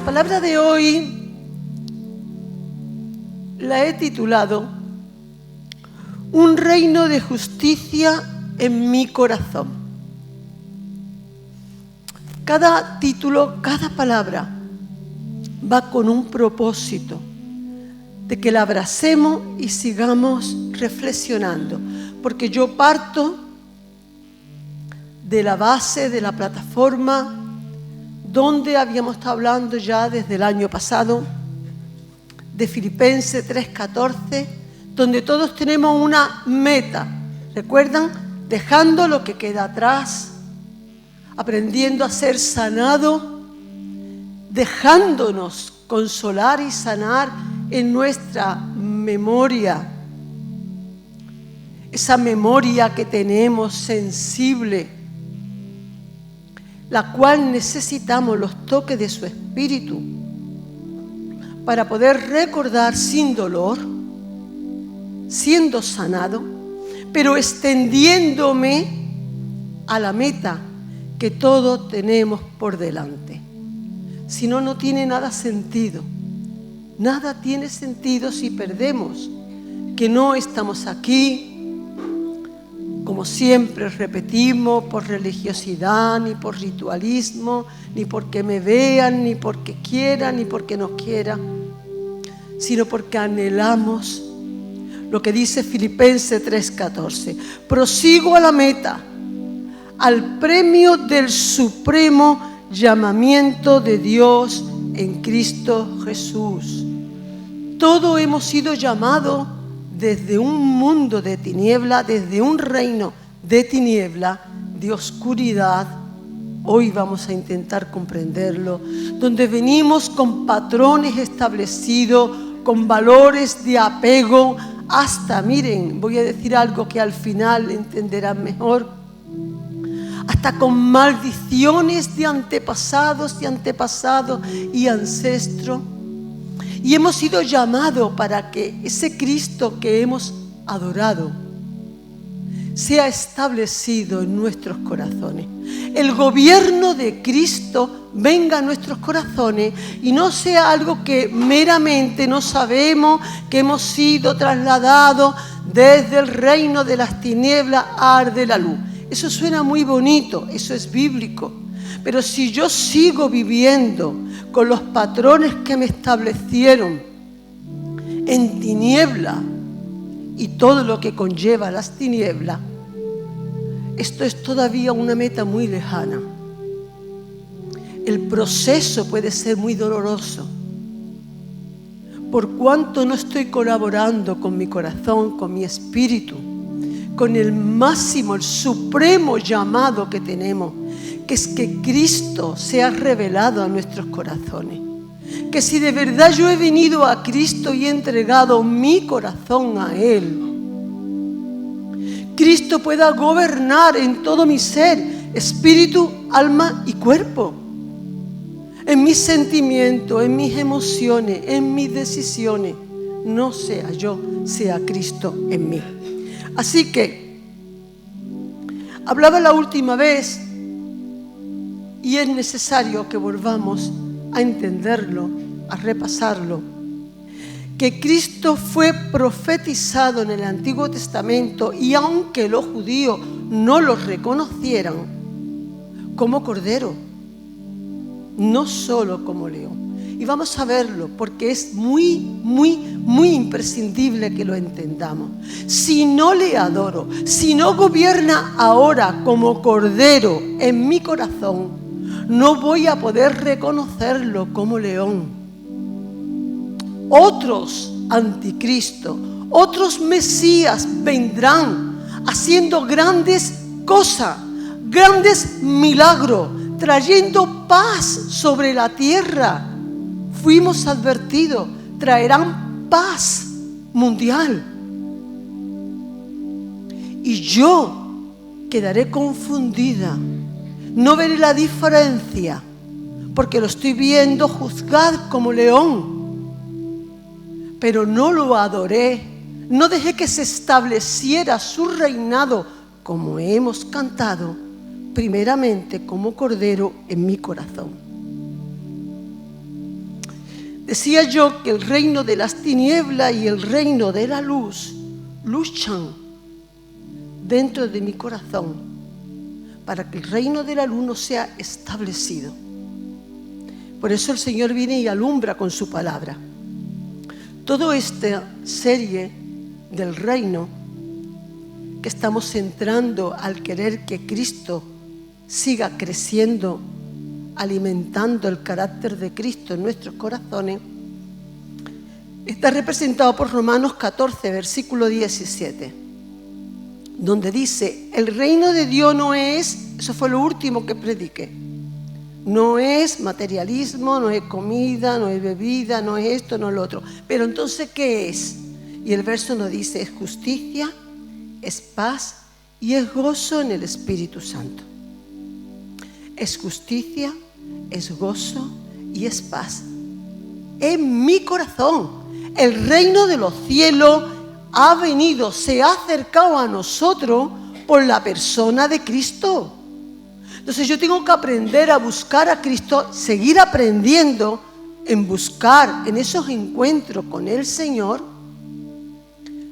palabra de hoy la he titulado Un reino de justicia en mi corazón. Cada título, cada palabra va con un propósito de que la abracemos y sigamos reflexionando, porque yo parto de la base, de la plataforma donde habíamos estado hablando ya desde el año pasado, de Filipenses 3:14, donde todos tenemos una meta. ¿Recuerdan? Dejando lo que queda atrás, aprendiendo a ser sanado, dejándonos consolar y sanar en nuestra memoria, esa memoria que tenemos sensible, la cual necesitamos los toques de su Espíritu para poder recordar sin dolor, siendo sanado, pero extendiéndome a la meta que todos tenemos por delante. Si no, no tiene nada sentido. Nada tiene sentido si perdemos que no estamos aquí, como siempre repetimos, por religiosidad, ni por ritualismo, ni porque me vean, ni porque quieran, ni porque nos quieran, sino porque anhelamos lo que dice Filipenses 3:14. Prosigo a la meta, al premio del supremo llamamiento de Dios en Cristo Jesús. Todos hemos sido llamados desde un mundo de tiniebla, desde un reino de tiniebla, de oscuridad. Hoy vamos a intentar comprenderlo, donde venimos con patrones establecidos, con valores de apego, hasta, miren, voy a decir algo que al final entenderán mejor, hasta con maldiciones de antepasados y ancestros. Y hemos sido llamados para que ese Cristo que hemos adorado sea establecido en nuestros corazones. El gobierno de Cristo venga a nuestros corazones y no sea algo que meramente no sabemos, que hemos sido trasladados desde el reino de las tinieblas al de la luz. Eso suena muy bonito, eso es bíblico. Pero si yo sigo viviendo con los patrones que me establecieron en tiniebla y todo lo que conlleva las tinieblas, esto es todavía una meta muy lejana. El proceso puede ser muy doloroso. Por cuanto no estoy colaborando con mi corazón, con mi espíritu, con el máximo, el supremo llamado que tenemos, que es que Cristo sea revelado a nuestros corazones. Que si de verdad yo he venido a Cristo y he entregado mi corazón a Él, Cristo pueda gobernar en todo mi ser, espíritu, alma y cuerpo. En mis sentimientos, en mis emociones, en mis decisiones. No sea yo, sea Cristo en mí. Así que, hablaba la última vez, y es necesario que volvamos a entenderlo, a repasarlo, que Cristo fue profetizado en el Antiguo Testamento, y aunque los judíos no lo reconocieran, como cordero, no solo como león. Y vamos a verlo, porque es muy imprescindible que lo entendamos. Si no le adoro, si no gobierna ahora como cordero en mi corazón, no voy a poder reconocerlo como león. Otros anticristos, otros mesías vendrán haciendo grandes cosas, grandes milagros, trayendo paz sobre la tierra. Fuimos advertidos, traerán paz mundial. Y yo quedaré confundida, no veré la diferencia, porque lo estoy viendo juzgar como león. Pero no lo adoré, no dejé que se estableciera su reinado, como hemos cantado, primeramente como cordero en mi corazón. Decía yo que el reino de las tinieblas y el reino de la luz luchan dentro de mi corazón para que el reino de la luz no sea establecido. Por eso el Señor viene y alumbra con su palabra. Toda esta serie del reino que estamos entrando al querer que Cristo siga creciendo, alimentando el carácter de Cristo en nuestros corazones, está representado por Romanos 14, versículo 17, donde dice: el reino de Dios no es, eso fue lo último que prediqué, no es materialismo, no es comida, no es bebida, no es esto, no es lo otro. Pero entonces, ¿qué es? Y el verso nos dice: es justicia, es paz y es gozo en el Espíritu Santo. Es justicia, es gozo y es paz en mi corazón. El reino de los cielos ha venido, se ha acercado a nosotros por la persona de Cristo. Entonces yo tengo que aprender a buscar a Cristo, seguir aprendiendo en buscar en esos encuentros con el Señor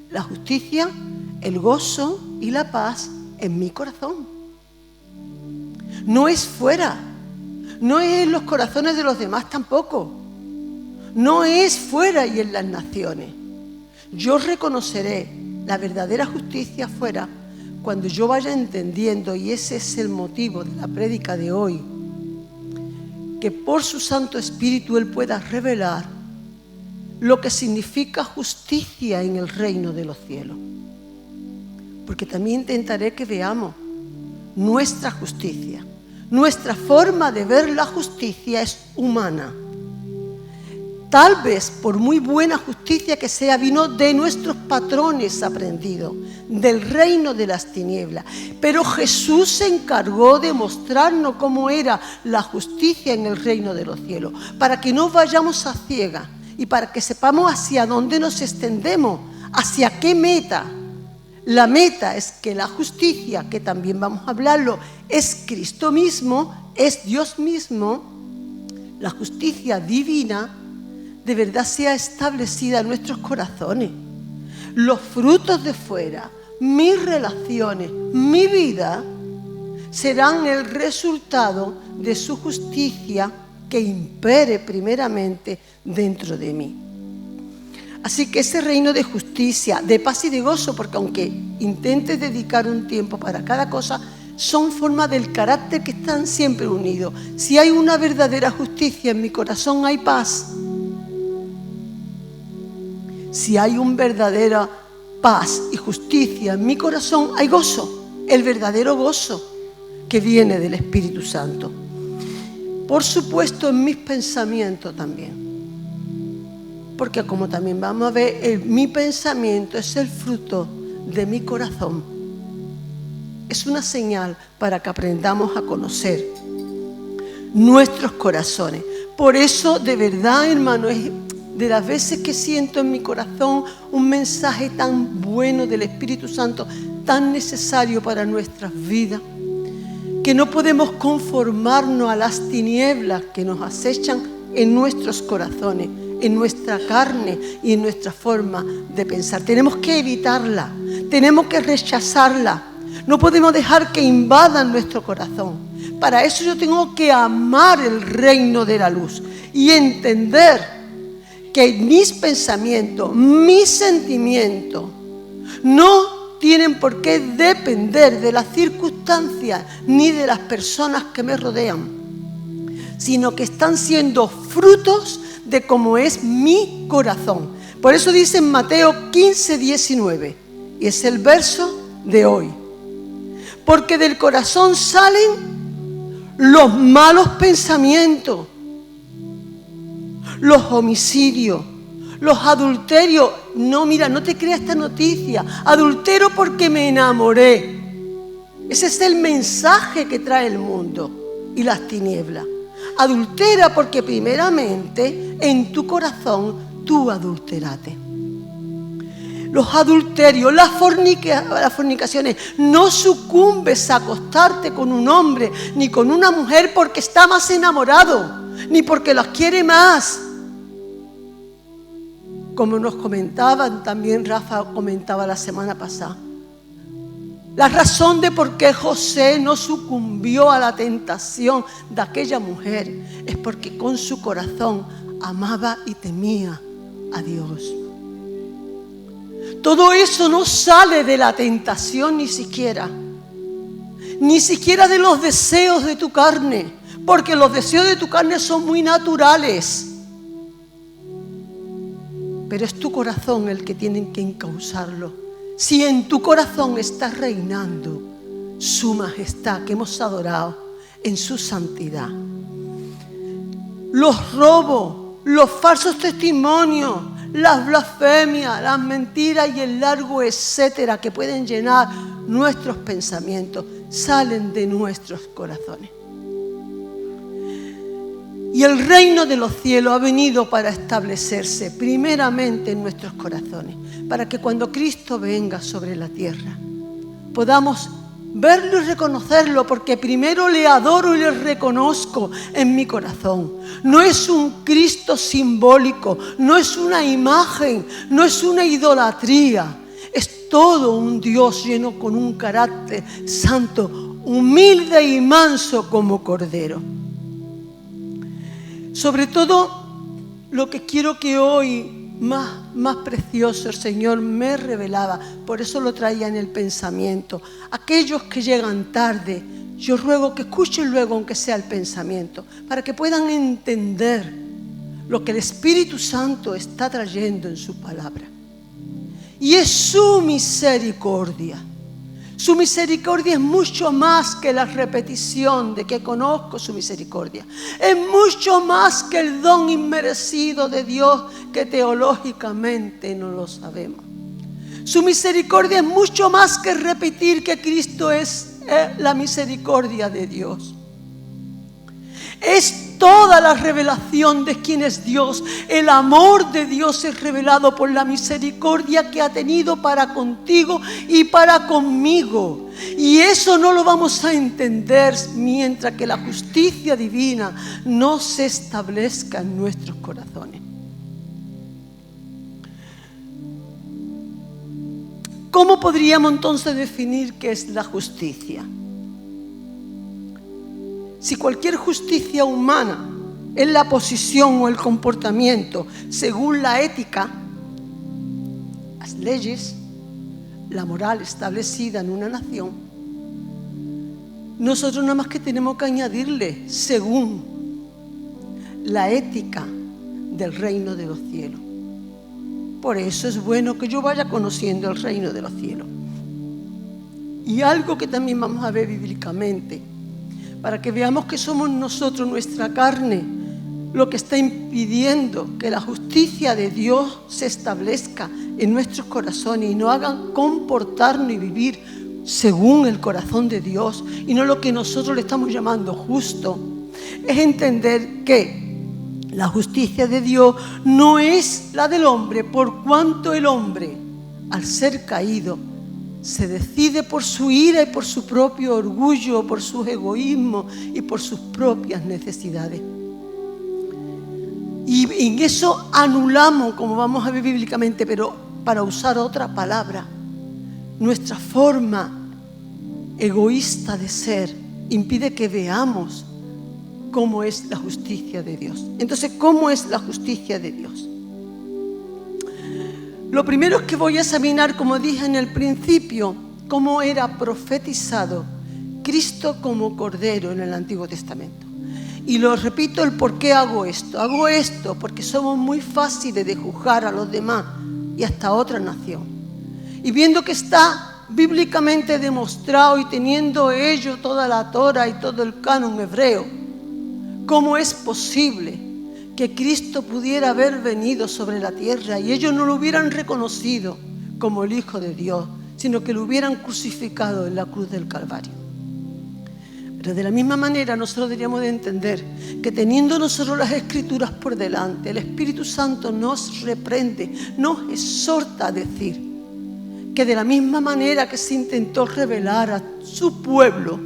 la justicia, el gozo y la paz en mi corazón. No es fuera, no es en los corazones de los demás tampoco, no es fuera y en las naciones. Yo reconoceré la verdadera justicia fuera cuando yo vaya entendiendo, y ese es el motivo de la prédica de hoy, que por su Santo Espíritu Él pueda revelar lo que significa justicia en el reino de los cielos. Porque también intentaré que veamos nuestra justicia. Nuestra forma de ver la justicia es humana. Tal vez, por muy buena justicia que sea, vino de nuestros patrones aprendidos, del reino de las tinieblas. Pero Jesús se encargó de mostrarnos cómo era la justicia en el reino de los cielos, para que no vayamos a ciegas y para que sepamos hacia dónde nos extendemos, hacia qué meta. La meta es que la justicia, que también vamos a hablarlo, es Cristo mismo, es Dios mismo. La justicia divina de verdad sea establecida en nuestros corazones. Los frutos de fuera, mis relaciones, mi vida, serán el resultado de su justicia que impere primeramente dentro de mí. Así que ese reino de justicia, de paz y de gozo, porque aunque intentes dedicar un tiempo para cada cosa, son formas del carácter que están siempre unidos. Si hay una verdadera justicia en mi corazón, hay paz. Si hay una verdadera paz y justicia en mi corazón, hay gozo, el verdadero gozo que viene del Espíritu Santo. Por supuesto, en mis pensamientos también. Porque como también vamos a ver, mi pensamiento es el fruto de mi corazón. Es una señal para que aprendamos a conocer nuestros corazones. Por eso, de verdad, hermano, es de las veces que siento en mi corazón un mensaje tan bueno del Espíritu Santo, tan necesario para nuestras vidas, que no podemos conformarnos a las tinieblas que nos acechan en nuestros corazones, en nuestra carne y en nuestra forma de pensar. Tenemos que evitarla, tenemos que rechazarla. No podemos dejar que invadan nuestro corazón. Para eso yo tengo que amar el reino de la luz y entender que mis pensamientos, mis sentimientos no tienen por qué depender de las circunstancias ni de las personas que me rodean, sino que están siendo frutos de cómo es mi corazón. Por eso dice en Mateo 15, 19, y es el verso de hoy: porque del corazón salen los malos pensamientos, los homicidios, los adulterios. No, mira, no te creas esta noticia. Adultero porque me enamoré. Ese es el mensaje que trae el mundo y las tinieblas. Adultera porque primeramente en tu corazón tú adulterate. Los adulterios, las fornicaciones. No sucumbes a acostarte con un hombre ni con una mujer porque está más enamorado, ni porque las quiere más. como nos comentaban, también Rafa comentaba la semana pasada. La razón de por qué José no sucumbió a la tentación de aquella mujer es porque con su corazón amaba y temía a Dios. Todo eso no sale de la tentación ni siquiera de los deseos de tu carne, porque los deseos de tu carne son muy naturales. Pero es tu corazón el que tiene que encauzarlo. Si en tu corazón está reinando su majestad que hemos adorado en su santidad, los robos, los falsos testimonios, las blasfemias, las mentiras y el largo etcétera que pueden llenar nuestros pensamientos salen de nuestros corazones. Y el reino de los cielos ha venido para establecerse primeramente en nuestros corazones, para que cuando Cristo venga sobre la tierra podamos verlo y reconocerlo, porque primero le adoro y le reconozco en mi corazón. No es un Cristo simbólico, no es una imagen, no es una idolatría, es todo un Dios lleno con un carácter santo, humilde y manso como cordero. Sobre todo, lo que quiero que hoy más precioso el Señor me revelaba, por eso lo traía en el pensamiento. Aquellos que llegan tarde, yo ruego que escuchen luego, aunque sea el pensamiento, para que puedan entender lo que el Espíritu Santo está trayendo en su palabra. Y es su misericordia. Su misericordia es mucho más que la repetición de que conozco su misericordia. Es mucho más que el don inmerecido de Dios que teológicamente no lo sabemos. Su misericordia es mucho más que repetir que Cristo es la misericordia de Dios. Es toda la revelación de quién es Dios. El amor de Dios es revelado por la misericordia que ha tenido para contigo y para conmigo. Y eso no lo vamos a entender mientras que la justicia divina no se establezca en nuestros corazones. ¿Cómo podríamos entonces definir qué es la justicia? Si cualquier justicia humana es la posición o el comportamiento según la ética, las leyes, la moral establecida en una nación, nosotros nada más que tenemos que añadirle según la ética del reino de los cielos. Por eso es bueno que yo vaya conociendo el reino de los cielos. Y algo que también vamos a ver bíblicamente, para que veamos que somos nosotros, nuestra carne, lo que está impidiendo que la justicia de Dios se establezca en nuestros corazones y nos hagan comportarnos y vivir según el corazón de Dios y no lo que nosotros le estamos llamando justo, es entender que la justicia de Dios no es la del hombre, por cuanto el hombre, al ser caído, se decide por su ira y por su propio orgullo, por su egoísmo y por sus propias necesidades. Y en eso anulamos, como vamos a ver bíblicamente, pero para usar otra palabra, nuestra forma egoísta de ser impide que veamos cómo es la justicia de Dios. Entonces, ¿cómo es la justicia de Dios? Lo primero es que voy a examinar, como dije en el principio, cómo era profetizado Cristo como Cordero en el Antiguo Testamento. Y lo repito, el por qué hago esto. Hago esto porque somos muy fáciles de juzgar a los demás y hasta otra nación. Y viendo que está bíblicamente demostrado y teniendo ellos toda la Torá y todo el canon hebreo, ¿cómo es posible que Cristo pudiera haber venido sobre la tierra y ellos no lo hubieran reconocido como el Hijo de Dios, sino que lo hubieran crucificado en la cruz del Calvario? Pero de la misma manera nosotros deberíamos de entender que teniendo nosotros las Escrituras por delante, el Espíritu Santo nos reprende, nos exhorta a decir que de la misma manera que se intentó revelar a su pueblo,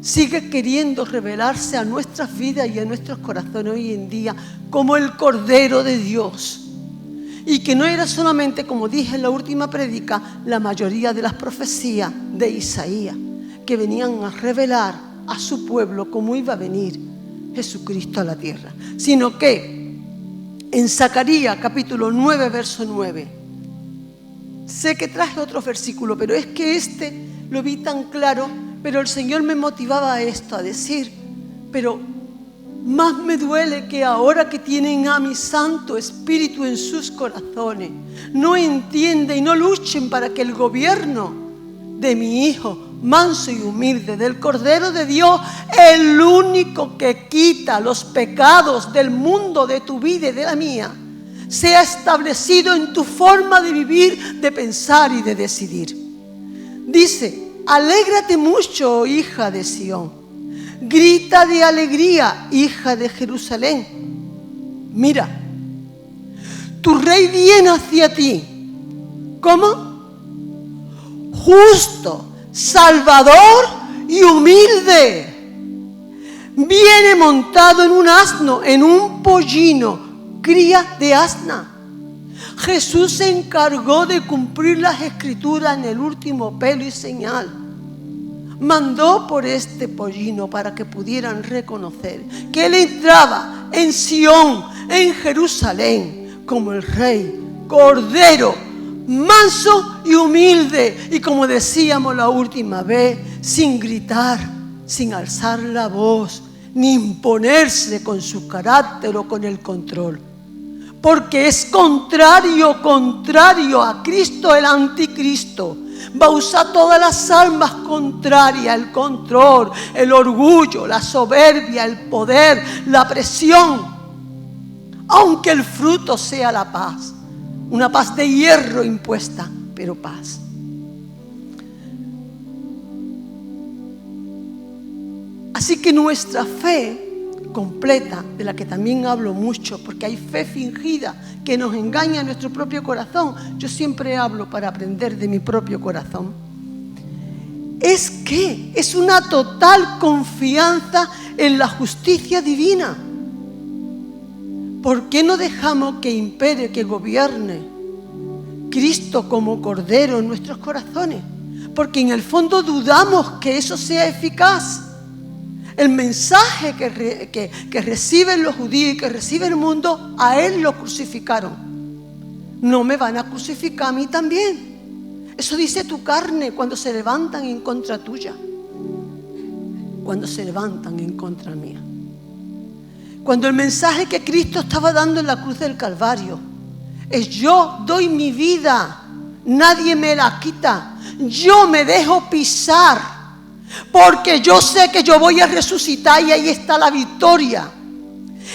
sigue queriendo revelarse a nuestras vidas y a nuestros corazones hoy en día como el Cordero de Dios, Y que no era solamente, como dije en la última prédica, la mayoría de las profecías de Isaías, que venían a revelar a su pueblo cómo iba a venir Jesucristo a la tierra, sino que en Zacarías capítulo 9, verso 9, sé que traje otros versículos, pero es que este lo vi tan claro, pero el Señor me motivaba a esto, a decir, pero más me duele que ahora que tienen a mi Santo Espíritu en sus corazones, no entienden y no luchen para que el gobierno de mi Hijo manso y humilde, del Cordero de Dios, el único que quita los pecados del mundo, de tu vida y de la mía, sea establecido en tu forma de vivir, de pensar y de decidir. Dice, alégrate mucho, hija de Sión. Grita de alegría, hija de Jerusalén. Mira, tu rey viene hacia ti. ¿Cómo? Justo, salvador y humilde. Viene montado en un asno, en un pollino, cría de asna. Jesús se encargó de cumplir las escrituras en el último pelo y señal. Mandó por este pollino para que pudieran reconocer que Él entraba en Sión, en Jerusalén, como el Rey, Cordero, manso y humilde. Y como decíamos la última vez, sin gritar, sin alzar la voz, ni imponerse con su carácter o con el control. Porque es contrario a Cristo, el anticristo. Va a usar todas las almas contrarias, el control, el orgullo, la soberbia, el poder, la presión. Aunque el fruto sea la paz, una paz de hierro impuesta, pero paz. Así que nuestra fe completa, de la que también hablo mucho, porque hay fe fingida que nos engaña a nuestro propio corazón. Yo siempre hablo para aprender de mi propio corazón. Es que es una total confianza en la justicia divina. ¿Por qué no dejamos que impere, que gobierne Cristo como Cordero en nuestros corazones? Porque en el fondo dudamos que eso sea eficaz. El mensaje que reciben los judíos y que recibe el mundo, a Él lo crucificaron. No me van a crucificar a mí también. Eso dice tu carne cuando se levantan en contra tuya. Cuando se levantan en contra mía. Cuando el mensaje que Cristo estaba dando en la cruz del Calvario es: yo doy mi vida, nadie me la quita. Yo me dejo pisar. Porque yo sé que yo voy a resucitar y ahí está la victoria.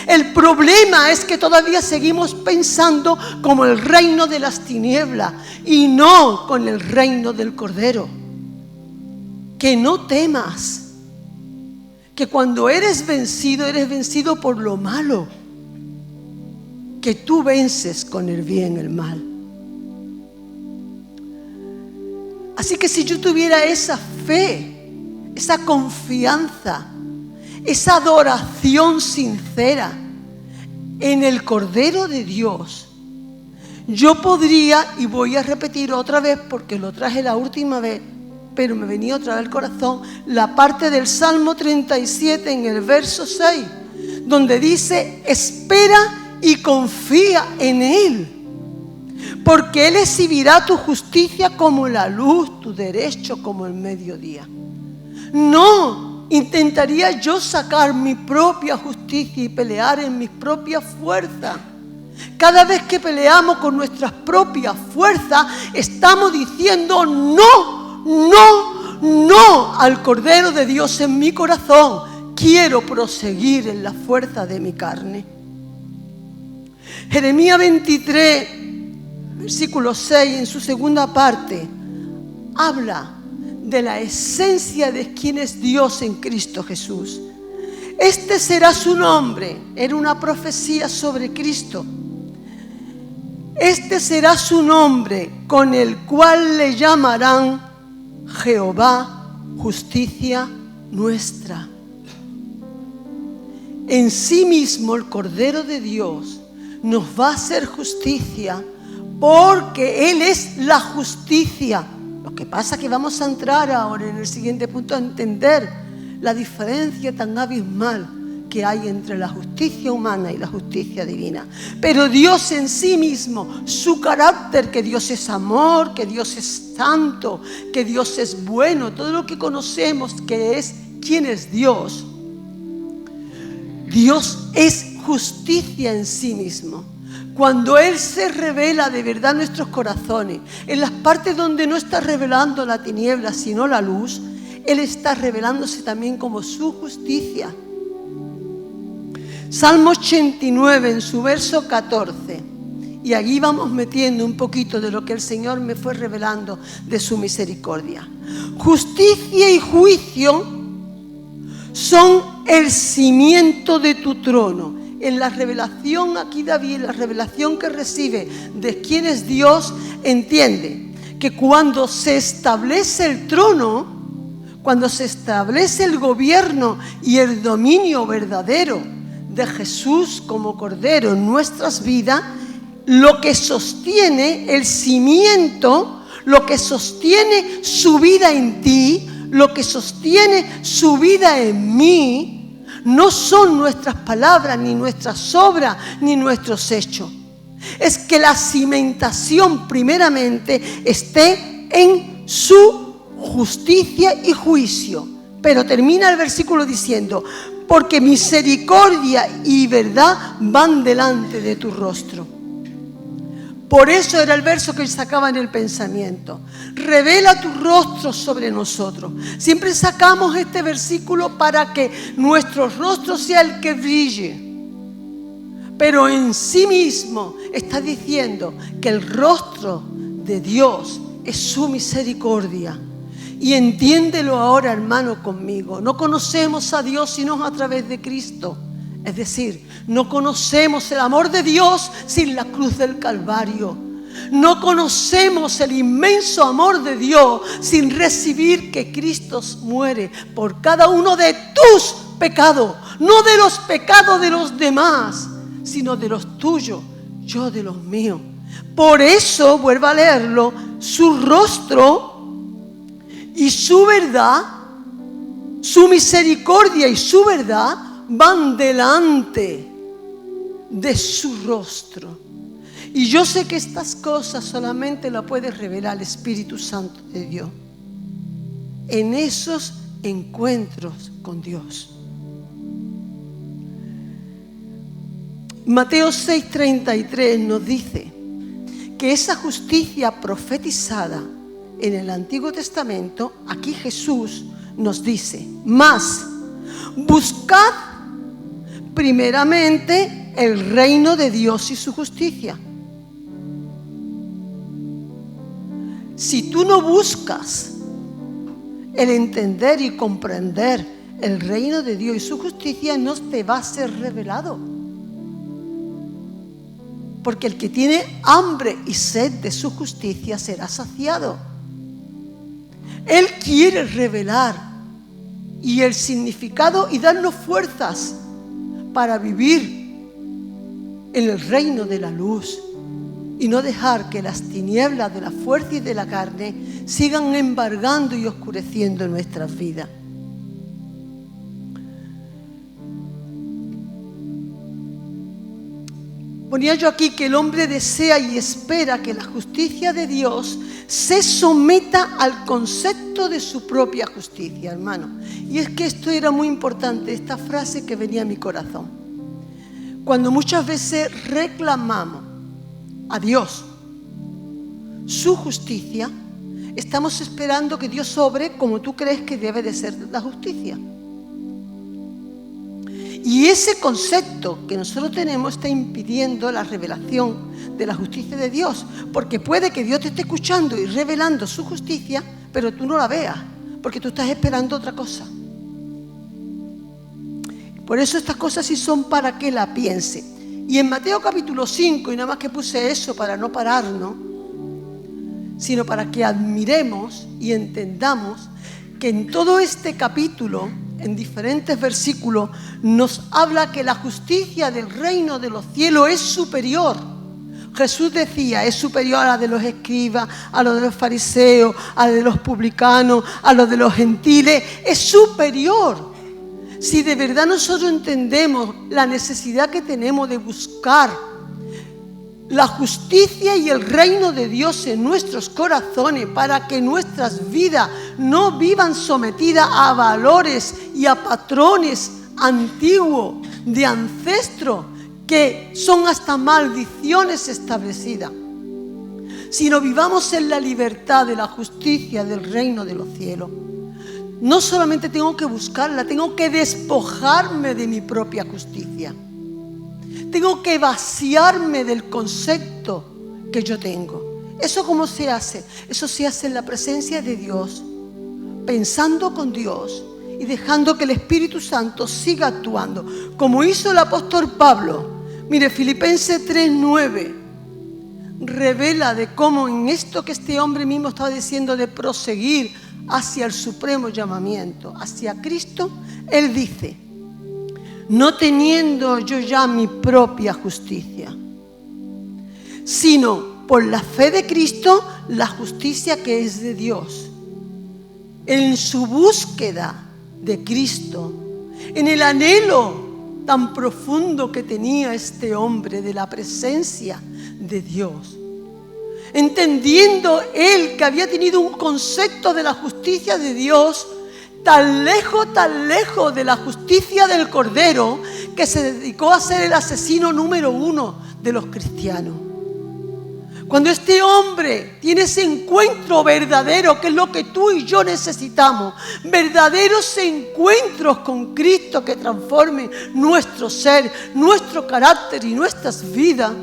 El problema es que todavía seguimos pensando como el reino de las tinieblas y no con el reino del Cordero. Que no temas, que cuando eres vencido por lo malo, que tú vences con el bien el mal. Así que si yo tuviera esa fe, esa confianza, esa adoración sincera en el Cordero de Dios, yo podría, y voy a repetir otra vez porque lo traje la última vez, pero me venía otra vez al corazón, la parte del Salmo 37 en el verso 6, donde dice: espera y confía en Él, porque Él exhibirá tu justicia como la luz, tu derecho como el mediodía. No intentaría yo sacar mi propia justicia y pelear en mis propias fuerzas. Cada vez que peleamos con nuestras propias fuerzas, estamos diciendo no al Cordero de Dios en mi corazón. Quiero proseguir en la fuerza de mi carne. Jeremías 23, versículo 6, en su segunda parte, habla de la esencia de quién es Dios en Cristo Jesús. Este será su nombre. Era una profecía sobre Cristo. Este será su nombre, con el cual le llamarán Jehová, justicia nuestra. En sí mismo el Cordero de Dios nos va a hacer justicia porque Él es la justicia. Lo que pasa es que vamos a entrar ahora en el siguiente punto a entender la diferencia tan abismal que hay entre la justicia humana y la justicia divina. Pero Dios en sí mismo, su carácter, que Dios es amor, que Dios es santo, que Dios es bueno, todo lo que conocemos que es quién es Dios. Dios es justicia en sí mismo. Cuando Él se revela de verdad en nuestros corazones, en las partes donde no está revelando la tiniebla sino la luz, Él está revelándose también como su justicia. Salmo 89 en su verso 14, y allí vamos metiendo un poquito de lo que el Señor me fue revelando de su misericordia. Justicia y juicio son el cimiento de tu trono. En la revelación, aquí David, la revelación que recibe de quién es Dios, entiende que cuando se establece el trono, cuando se establece el gobierno y el dominio verdadero de Jesús como Cordero en nuestras vidas, lo que sostiene el cimiento, lo que sostiene su vida en ti, lo que sostiene su vida en mí, no son nuestras palabras, ni nuestras obras, ni nuestros hechos. Es que la cimentación primeramente esté en su justicia y juicio. Pero termina el versículo diciendo: porque misericordia y verdad van delante de tu rostro. Por eso era el verso que sacaba en el pensamiento. Revela tu rostro sobre nosotros. Siempre sacamos este versículo para que nuestro rostro sea el que brille. Pero en sí mismo está diciendo que el rostro de Dios es su misericordia. Y entiéndelo ahora, hermano, conmigo. No conocemos a Dios sino a través de Cristo. Es decir, no conocemos el amor de Dios sin la cruz del Calvario. No conocemos el inmenso amor de Dios sin recibir que Cristo muere por cada uno de tus pecados. No de los pecados de los demás, sino de los tuyos, yo de los míos. Por eso, vuelvo a leerlo, su rostro y su verdad, su misericordia y su verdad van delante de su rostro. Y yo sé que estas cosas solamente las puede revelar el Espíritu Santo de Dios en esos encuentros con Dios. Mateo 6:33 nos dice que esa justicia profetizada en el Antiguo Testamento, aquí Jesús nos dice: más, buscad primeramente el reino de Dios y su justicia. Si tú no buscas el entender y comprender el reino de Dios y su justicia, no te va a ser revelado. Porque el que tiene hambre y sed de su justicia será saciado. Él quiere revelar y el significado y darnos fuerzas para vivir en el reino de la luz y no dejar que las tinieblas de la fuerza y de la carne sigan embargando y oscureciendo nuestras vidas. Ponía yo aquí que el hombre desea y espera que la justicia de Dios se someta al concepto de su propia justicia, hermano. Y es que esto era muy importante, esta frase que venía a mi corazón. Cuando muchas veces reclamamos a Dios su justicia, estamos esperando que Dios obre como tú crees que debe de ser la justicia. Y ese concepto que nosotros tenemos está impidiendo la revelación de la justicia de Dios. Porque puede que Dios te esté escuchando y revelando su justicia, pero tú no la veas, porque tú estás esperando otra cosa. Por eso estas cosas sí son para que la piense. Y en Mateo capítulo 5, y nada más que puse eso para no pararnos, sino para que admiremos y entendamos que en todo este capítulo, en diferentes versículos, nos habla que la justicia del reino de los cielos es superior. Jesús decía, es superior a la de los escribas, a lo de los fariseos, a la de los publicanos, a lo de los gentiles. Es superior. Si de verdad nosotros entendemos la necesidad que tenemos de buscar la justicia y el reino de Dios en nuestros corazones para que nuestras vidas no vivan sometidas a valores y a patrones antiguos de ancestros que son hasta maldiciones establecidas, sino vivamos en la libertad de la justicia del reino de los cielos. No solamente tengo que buscarla, tengo que despojarme de mi propia justicia. Tengo que vaciarme del concepto que yo tengo. ¿Eso cómo se hace? Eso se hace en la presencia de Dios, pensando con Dios y dejando que el Espíritu Santo siga actuando, como hizo el apóstol Pablo. Mire, Filipenses 3:9 revela de cómo en esto que este hombre mismo estaba diciendo de proseguir hacia el supremo llamamiento, hacia Cristo, él dice: no teniendo yo ya mi propia justicia, sino por la fe de Cristo, la justicia que es de Dios. En su búsqueda de Cristo, en el anhelo tan profundo que tenía este hombre de la presencia de Dios, entendiendo él que había tenido un concepto de la justicia de Dios tan lejos de la justicia del Cordero, que se dedicó a ser el asesino número 1 de los cristianos. Cuando este hombre tiene ese encuentro verdadero, que es lo que tú y yo necesitamos, verdaderos encuentros con Cristo que transformen nuestro ser, nuestro carácter y nuestras vidas,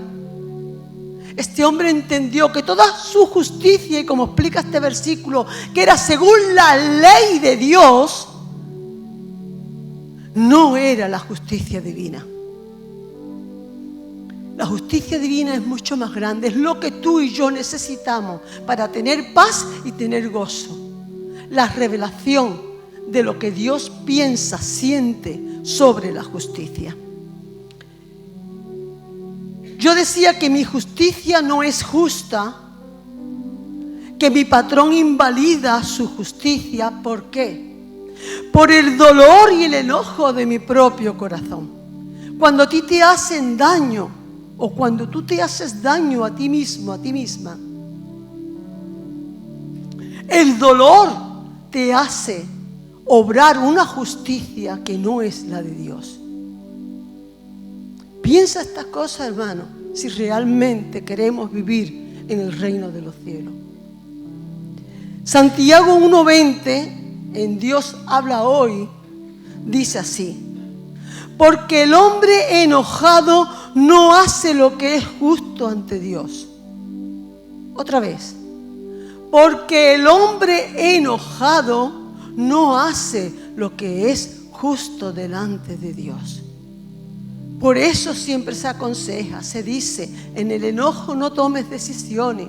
este hombre entendió que toda su justicia, y como explica este versículo, que era según la ley de Dios, no era la justicia divina. La justicia divina es mucho más grande, es lo que tú y yo necesitamos para tener paz y tener gozo. La revelación de lo que Dios piensa, siente sobre la justicia. Yo decía que mi justicia no es justa, que mi patrón invalida su justicia. ¿Por qué? Por el dolor y el enojo de mi propio corazón. Cuando a ti te hacen daño, o cuando tú te haces daño a ti mismo, a ti misma, el dolor te hace obrar una justicia que no es la de Dios. Piensa estas cosas, hermano, si realmente queremos vivir en el reino de los cielos. Santiago 1:20, en Dios habla hoy, dice así: porque el hombre enojado no hace lo que es justo ante Dios. Otra vez. Porque el hombre enojado no hace lo que es justo delante de Dios. Por eso siempre se aconseja, se dice, en el enojo no tomes decisiones,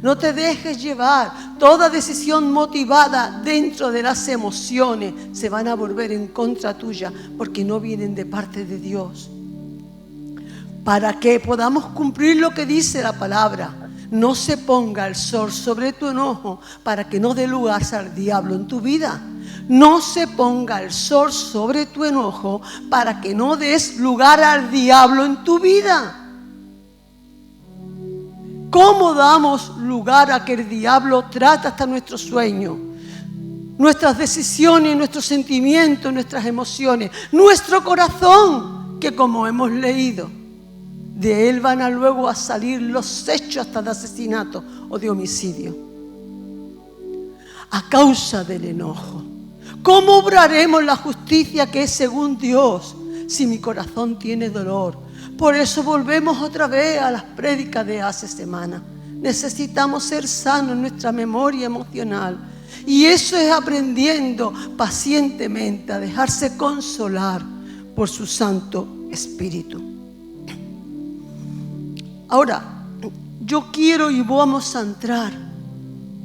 no te dejes llevar. Toda decisión motivada dentro de las emociones se van a volver en contra tuya porque no vienen de parte de Dios. Para que podamos cumplir lo que dice la palabra, no se ponga el sol sobre tu enojo para que no dé lugar al diablo en tu vida. No se ponga el sol sobre tu enojo para que no des lugar al diablo en tu vida. ¿Cómo damos lugar a que el diablo trate hasta nuestros sueños, nuestras decisiones, nuestros sentimientos, nuestras emociones, nuestro corazón? Que como hemos leído, de él van a luego a salir los hechos hasta de asesinato o de homicidio. A causa del enojo. ¿Cómo obraremos la justicia que es según Dios si mi corazón tiene dolor? Por eso volvemos otra vez a las prédicas de hace semana. Necesitamos ser sanos en nuestra memoria emocional. Y eso es aprendiendo pacientemente a dejarse consolar por su Santo Espíritu. Ahora, yo quiero y vamos a entrar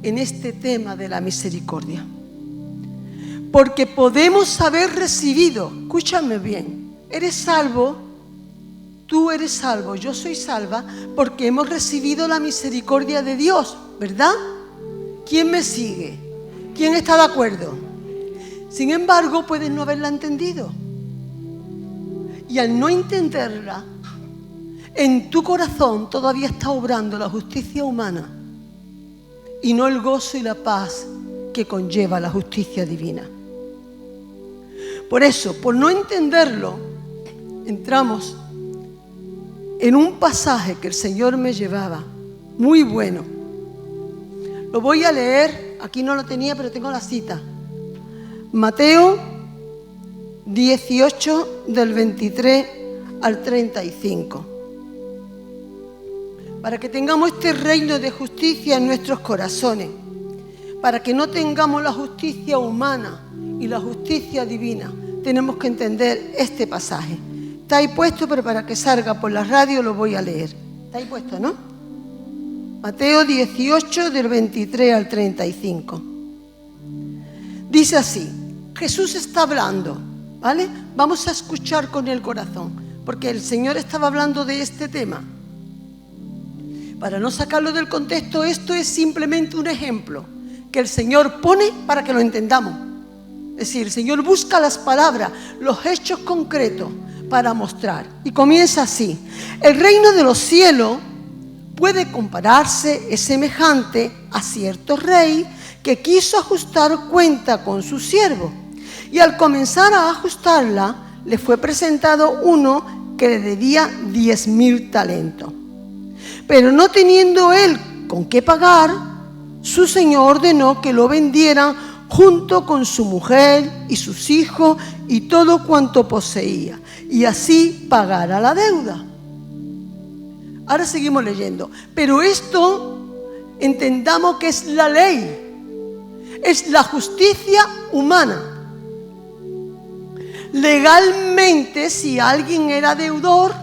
en este tema de la misericordia. Porque podemos haber recibido, escúchame bien, eres salvo, tú eres salvo, yo soy salva, porque hemos recibido la misericordia de Dios, ¿verdad? ¿Quién me sigue? ¿Quién está de acuerdo? Sin embargo, puedes no haberla entendido. Y al no entenderla, en tu corazón todavía está obrando la justicia humana y no el gozo y la paz que conlleva la justicia divina. Por eso, por no entenderlo, entramos en un pasaje que el Señor me llevaba, muy bueno. Lo voy a leer, aquí no lo tenía, pero tengo la cita. Mateo 18, del 23 al 35. Para que tengamos este reino de justicia en nuestros corazones, para que no tengamos la justicia humana y la justicia divina, tenemos que entender este pasaje. Está ahí puesto, pero para que salga por la radio lo voy a leer. Está ahí puesto, ¿no? Mateo 18, del 23 al 35. Dice así, Jesús está hablando, ¿vale? Vamos a escuchar con el corazón, porque el Señor estaba hablando de este tema. Para no sacarlo del contexto, esto es simplemente un ejemplo que el Señor pone para que lo entendamos. Es decir, el Señor busca las palabras, los hechos concretos para mostrar. Y comienza así. El reino de los cielos puede compararse, es semejante a cierto rey que quiso ajustar cuenta con su siervo. Y al comenzar a ajustarla, le fue presentado uno que le debía 10,000 talentos. Pero no teniendo él con qué pagar, su señor ordenó que lo vendieran junto con su mujer y sus hijos y todo cuanto poseía, y así pagara la deuda. Ahora seguimos leyendo. Pero esto entendamos que es la ley, es la justicia humana. Legalmente, si alguien era deudor,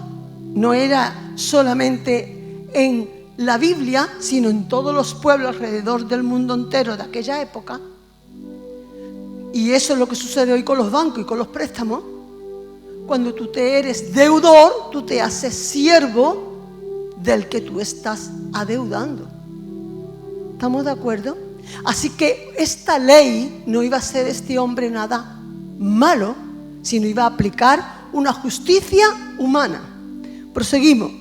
no era solamente en la Biblia, sino en todos los pueblos alrededor del mundo entero de aquella época. Y eso es lo que sucede hoy con los bancos y con los préstamos. Cuando tú te eres deudor, tú te haces siervo del que tú estás adeudando. ¿Estamos de acuerdo? Así que esta ley no iba a ser este hombre nada malo, sino iba a aplicar una justicia humana. Proseguimos.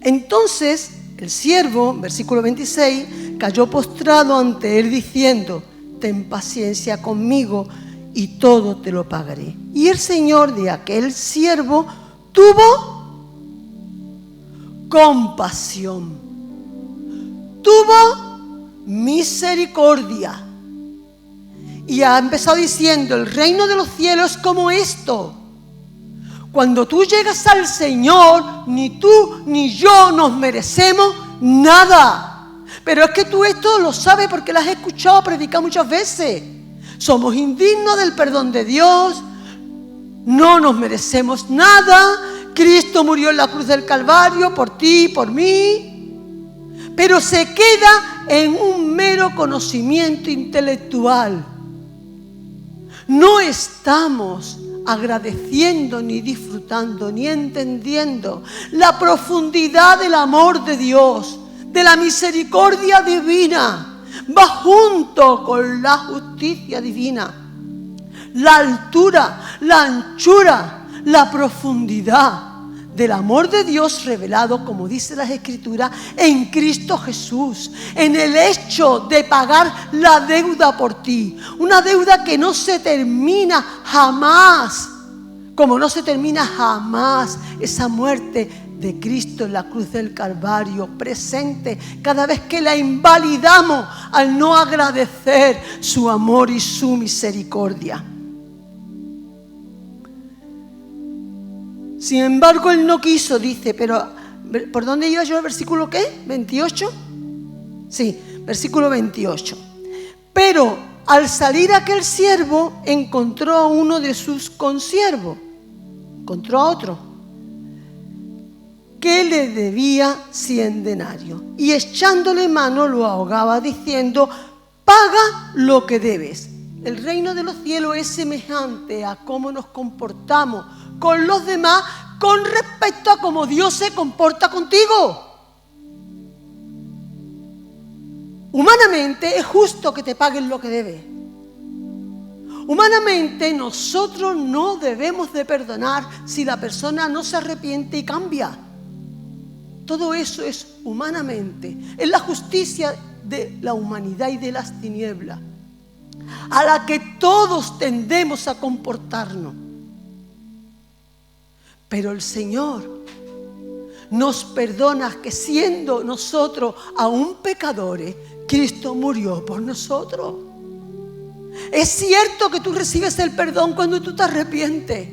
Entonces el siervo, versículo 26, cayó postrado ante él diciendo: ten paciencia conmigo y todo te lo pagaré. Y el señor de aquel siervo tuvo compasión, tuvo misericordia. Y ha empezado diciendo: el reino de los cielos es como esto. Cuando tú llegas al Señor, ni tú ni yo nos merecemos nada. Pero es que tú esto lo sabes porque lo has escuchado predicar muchas veces. Somos indignos del perdón de Dios. No nos merecemos nada. Cristo murió en la cruz del Calvario por ti y por mí. Pero se queda en un mero conocimiento intelectual. No estamos agradeciendo, ni disfrutando, ni entendiendo la profundidad del amor de Dios, de la misericordia divina, va junto con la justicia divina. La altura, la anchura, la profundidad del amor de Dios revelado, como dice las Escrituras, en Cristo Jesús, en el hecho de pagar la deuda por ti, una deuda que no se termina jamás, como no se termina jamás esa muerte de Cristo en la cruz del Calvario, presente cada vez que la invalidamos al no agradecer su amor y su misericordia. Sin embargo, él no quiso, dice, pero ¿por dónde iba yo? ¿El versículo qué? ¿28? Sí, versículo 28. Pero al salir aquel siervo, encontró a uno de sus consiervos, encontró a otro, que le debía 100 denarios. Y echándole mano lo ahogaba diciendo: paga lo que debes. El reino de los cielos es semejante a cómo nos comportamos con los demás, con respecto a cómo Dios se comporta contigo. Humanamente es justo que te paguen lo que debes. Humanamente nosotros no debemos de perdonar si la persona no se arrepiente y cambia. Todo eso es humanamente. Es la justicia de la humanidad y de las tinieblas, a la que todos tendemos a comportarnos. Pero el Señor nos perdona, que siendo nosotros aún pecadores, Cristo murió por nosotros. Es cierto que tú recibes el perdón cuando tú te arrepientes,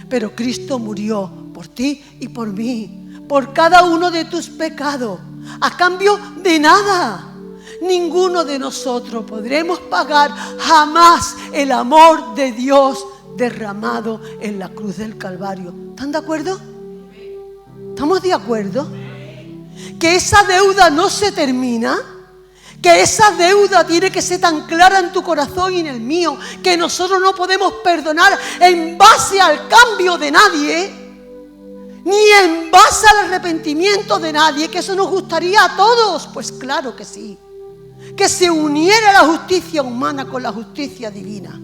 pero Cristo murió por ti y por mí, por cada uno de tus pecados, a cambio de nada. Ninguno de nosotros podremos pagar jamás el amor de Dios derramado en la cruz del Calvario. ¿Están de acuerdo? ¿Estamos de acuerdo? Que esa deuda no se termina, que esa deuda tiene que ser tan clara en tu corazón y en el mío, que nosotros no podemos perdonar en base al cambio de nadie, ni en base al arrepentimiento de nadie, que eso nos gustaría a todos. Pues claro que sí, que se uniera la justicia humana con la justicia divina,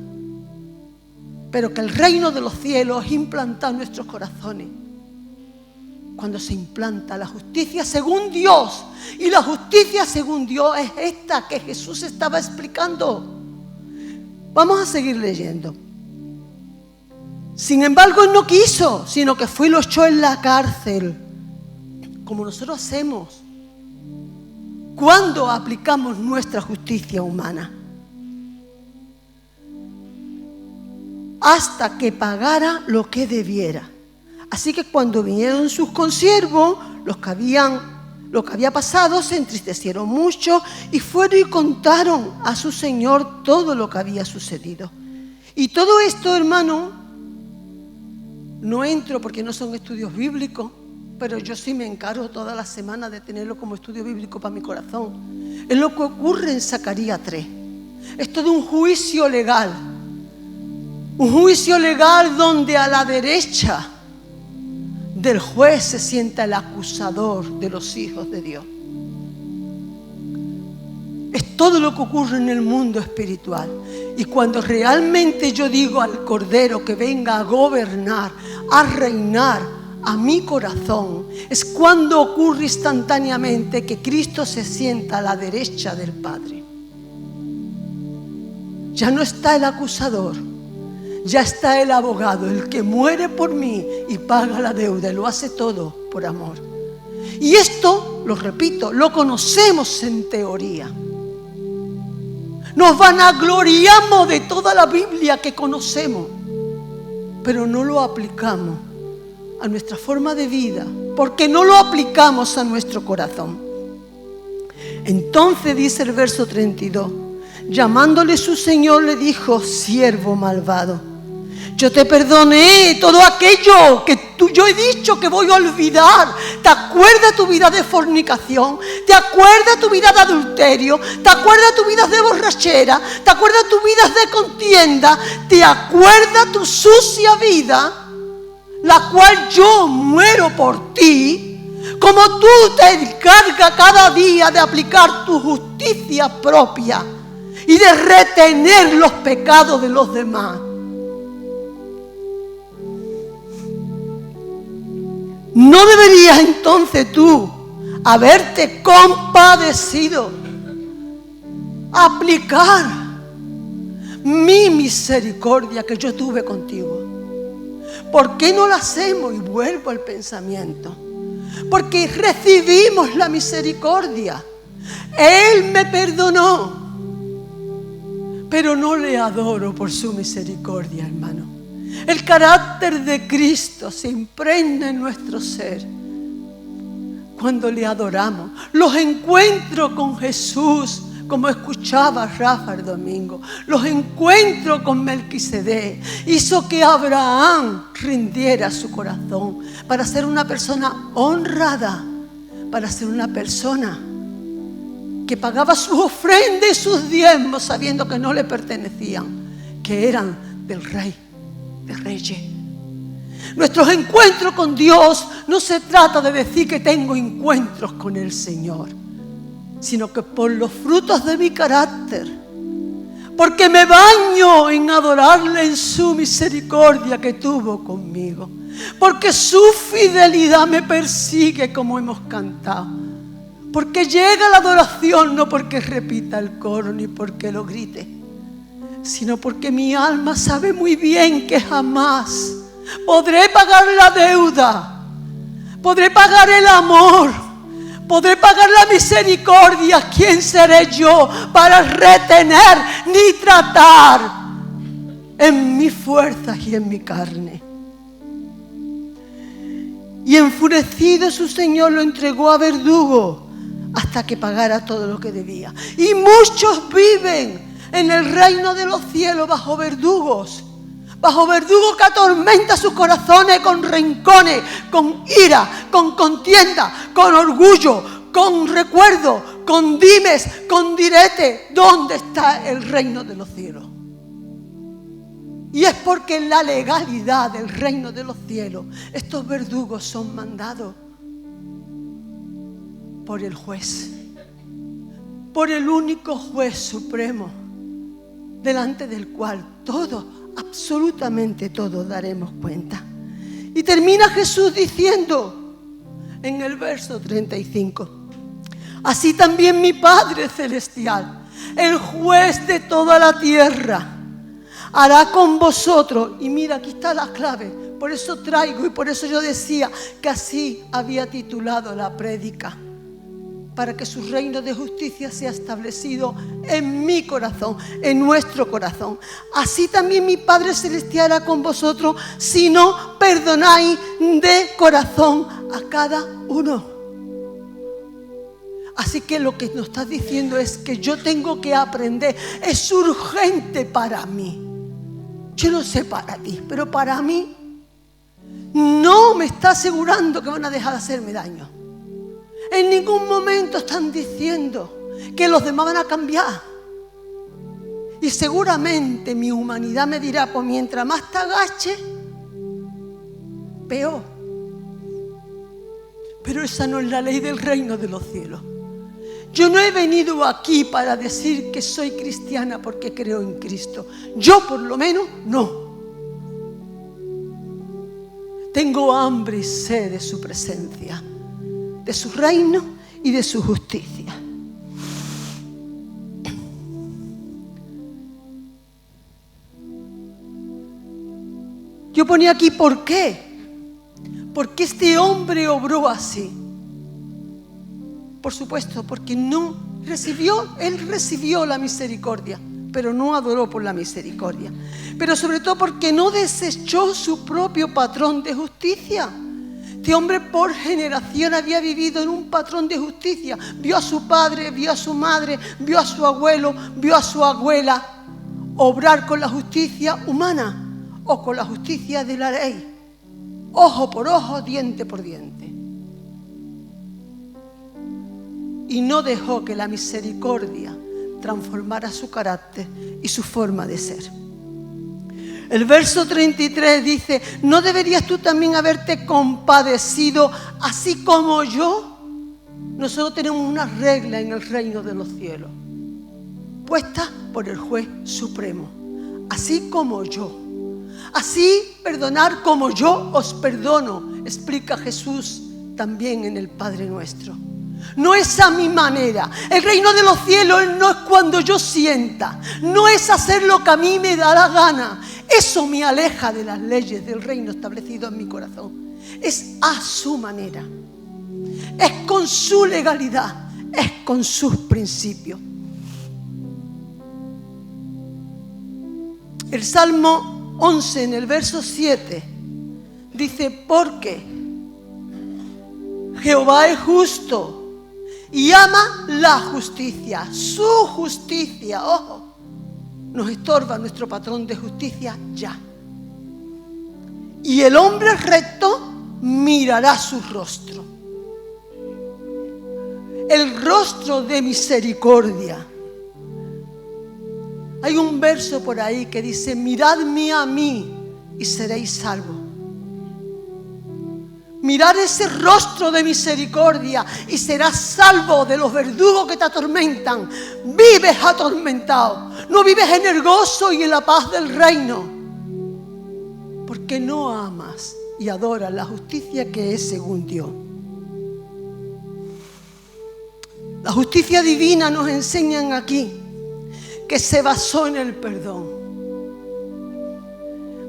pero que el reino de los cielos es implantado en nuestros corazones. Cuando se implanta la justicia según Dios, y la justicia según Dios es esta que Jesús estaba explicando. Vamos a seguir leyendo. Sin embargo, Él no quiso, sino que fue y lo echó en la cárcel, como nosotros hacemos cuando aplicamos nuestra justicia humana, hasta que pagara lo que debiera. Así que cuando vinieron sus consiervos, lo que había pasado, se entristecieron mucho y fueron y contaron a su señor todo lo que había sucedido. Y todo esto, hermano, no entro porque no son estudios bíblicos, pero yo sí me encargo toda la semana de tenerlo como estudio bíblico para mi corazón. Es lo que ocurre en Zacarías 3. Es todo un juicio legal. Un juicio legal donde a la derecha del juez se sienta el acusador de los hijos de Dios. Es todo lo que ocurre en el mundo espiritual. Y cuando realmente yo digo al Cordero que venga a gobernar, a reinar a mi corazón, es cuando ocurre instantáneamente que Cristo se sienta a la derecha del Padre. Ya no está el acusador, ya está el abogado, el que muere por mí y paga la deuda, y lo hace todo por amor. Y esto, lo repito, lo conocemos en teoría. Nos vanagloriamos de toda la Biblia que conocemos, pero no lo aplicamos a nuestra forma de vida, porque no lo aplicamos a nuestro corazón. Entonces dice el verso 32, llamándole su señor le dijo: siervo malvado, yo te perdoné todo aquello que yo he dicho que voy a olvidar. ¿Te acuerdas tu vida de fornicación? ¿Te acuerdas tu vida de adulterio? ¿Te acuerdas tu vida de borrachera? ¿Te acuerdas tu vida de contienda? ¿Te acuerdas tu sucia vida, la cual yo muero por ti? Como tú te encargas cada día de aplicar tu justicia propia y de retener los pecados de los demás. ¿No deberías entonces tú haberte compadecido, aplicar mi misericordia que yo tuve contigo? ¿Por qué no lo hacemos? Y vuelvo al pensamiento. Porque recibimos la misericordia. Él me perdonó, pero no le adoro por su misericordia, hermano. El carácter de Cristo se impregna en nuestro ser cuando le adoramos. Los encuentros con Jesús, como escuchaba Rafa el domingo, los encuentros con Melquisedec hizo que Abraham rindiera su corazón para ser una persona honrada, para ser una persona que pagaba sus ofrendas y sus diezmos sabiendo que no le pertenecían, que eran del Rey de Reyes. Nuestros encuentros con Dios no se trata de decir que tengo encuentros con el Señor, sino que por los frutos de mi carácter, porque me baño en adorarle en su misericordia que tuvo conmigo, porque su fidelidad me persigue, como hemos cantado, porque llega la adoración no porque repita el coro ni porque lo grite, sino porque mi alma sabe muy bien que jamás podré pagar la deuda, podré pagar el amor, podré pagar la misericordia. ¿Quién seré yo para retener ni tratar en mis fuerzas y en mi carne? Y enfurecido su Señor lo entregó a verdugo hasta que pagara todo lo que debía. Y muchos viven en el reino de los cielos bajo verdugos que atormenta sus corazones con rencones, con ira, con contienda, con orgullo, con recuerdo, con dimes, con direte. ¿Dónde está el reino de los cielos? Y es porque en la legalidad del reino de los cielos estos verdugos son mandados por el juez, por el único juez supremo, delante del cual todos, absolutamente todos, daremos cuenta. Y termina Jesús diciendo en el verso 35: así también mi Padre Celestial, el juez de toda la tierra, hará con vosotros. Y mira, aquí está la clave. Por eso traigo, y por eso yo decía que así había titulado la prédica, para que su reino de justicia sea establecido en mi corazón, en nuestro corazón. Así también mi Padre Celestial hará con vosotros si no perdonáis de corazón a cada uno. Así que lo que nos está diciendo es que yo tengo que aprender. Es urgente para mí. Yo no sé para ti, pero para mí no me está asegurando que van a dejar de hacerme daño. En ningún momento están diciendo que los demás van a cambiar. Y seguramente mi humanidad me dirá, pues mientras más te agaches, peor. Pero esa no es la ley del reino de los cielos. Yo no he venido aquí para decir que soy cristiana porque creo en Cristo. Yo por lo menos no. Tengo hambre y sed de su presencia, de su reino y de su justicia. Yo ponía aquí ¿por qué? Porque este hombre obró así. Por supuesto, porque él recibió la misericordia, pero no adoró por la misericordia. Pero sobre todo porque no desechó su propio patrón de justicia. Este hombre por generación había vivido en un patrón de justicia. Vio a su padre, vio a su madre, vio a su abuelo, vio a su abuela obrar con la justicia humana o con la justicia de la ley. Ojo por ojo, diente por diente. Y no dejó que la misericordia transformara su carácter y su forma de ser. El verso 33 dice: ¿no deberías tú también haberte compadecido así como yo? Nosotros tenemos una regla en el reino de los cielos, puesta por el juez supremo. Así como yo. Así perdonar como yo os perdono, explica Jesús también en el Padre Nuestro. No es a mi manera. El reino de los cielos no es cuando yo sienta. No es hacer lo que a mí me da la gana. Eso me aleja de las leyes del reino establecido en mi corazón. Es a su manera. Es con su legalidad. Es con sus principios. El Salmo 11 en el verso 7 dice: porque Jehová es justo y ama la justicia. Su justicia, ojo, nos estorba nuestro patrón de justicia ya. Y el hombre recto mirará su rostro. El rostro de misericordia. Hay un verso por ahí que dice: miradme a mí y seréis salvos. mirar ese rostro de misericordia y serás salvo de los verdugos que te atormentan. Vives atormentado, no vives en el gozo y en la paz del reino, porque no amas y adoras la justicia que es según Dios. La justicia divina nos enseñan aquí que se basó en el perdón.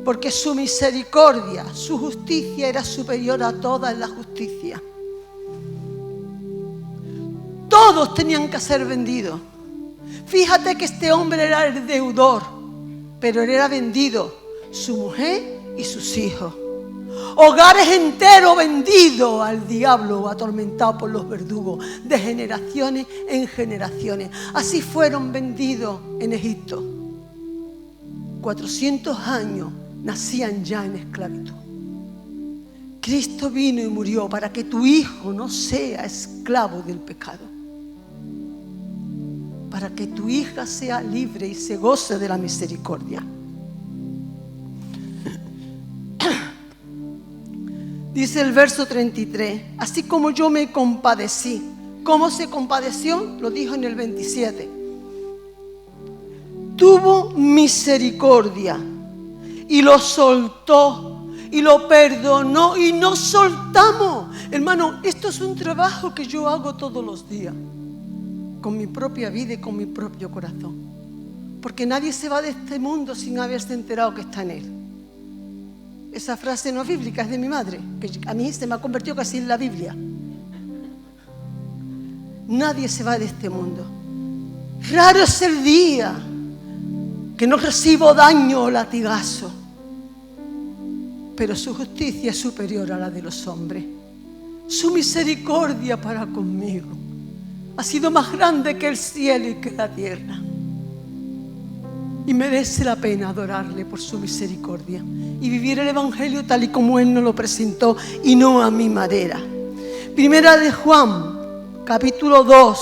Porque su misericordia, su justicia era superior a toda la justicia. Todos tenían que ser vendidos. Fíjate que este hombre era el deudor, pero él era vendido, su mujer y sus hijos. Hogares enteros vendidos al diablo, atormentados por los verdugos, de generaciones en generaciones. Así fueron vendidos en Egipto. 400 años nacían ya en esclavitud. Cristo vino y murió para que tu hijo no sea esclavo del pecado, para que tu hija sea libre y se goce de la misericordia. Dice el verso 33, así como yo me compadecí. ¿Cómo se compadeció? Lo dijo en el 27. Tuvo misericordia y lo soltó y lo perdonó y nos soltamos. Hermano, esto es un trabajo que yo hago todos los días, con mi propia vida y con mi propio corazón. Porque nadie se va de este mundo sin haberse enterado que está en él. Esa frase no es bíblica, es de mi madre, que a mí se me ha convertido casi en la Biblia. Nadie se va de este mundo. Raro es el día que no recibo daño o latigazo, pero su justicia es superior a la de los hombres. Su misericordia para conmigo ha sido más grande que el cielo y que la tierra. Y merece la pena adorarle por su misericordia y vivir el Evangelio tal y como Él nos lo presentó y no a mi manera. Primera de Juan, capítulo 2,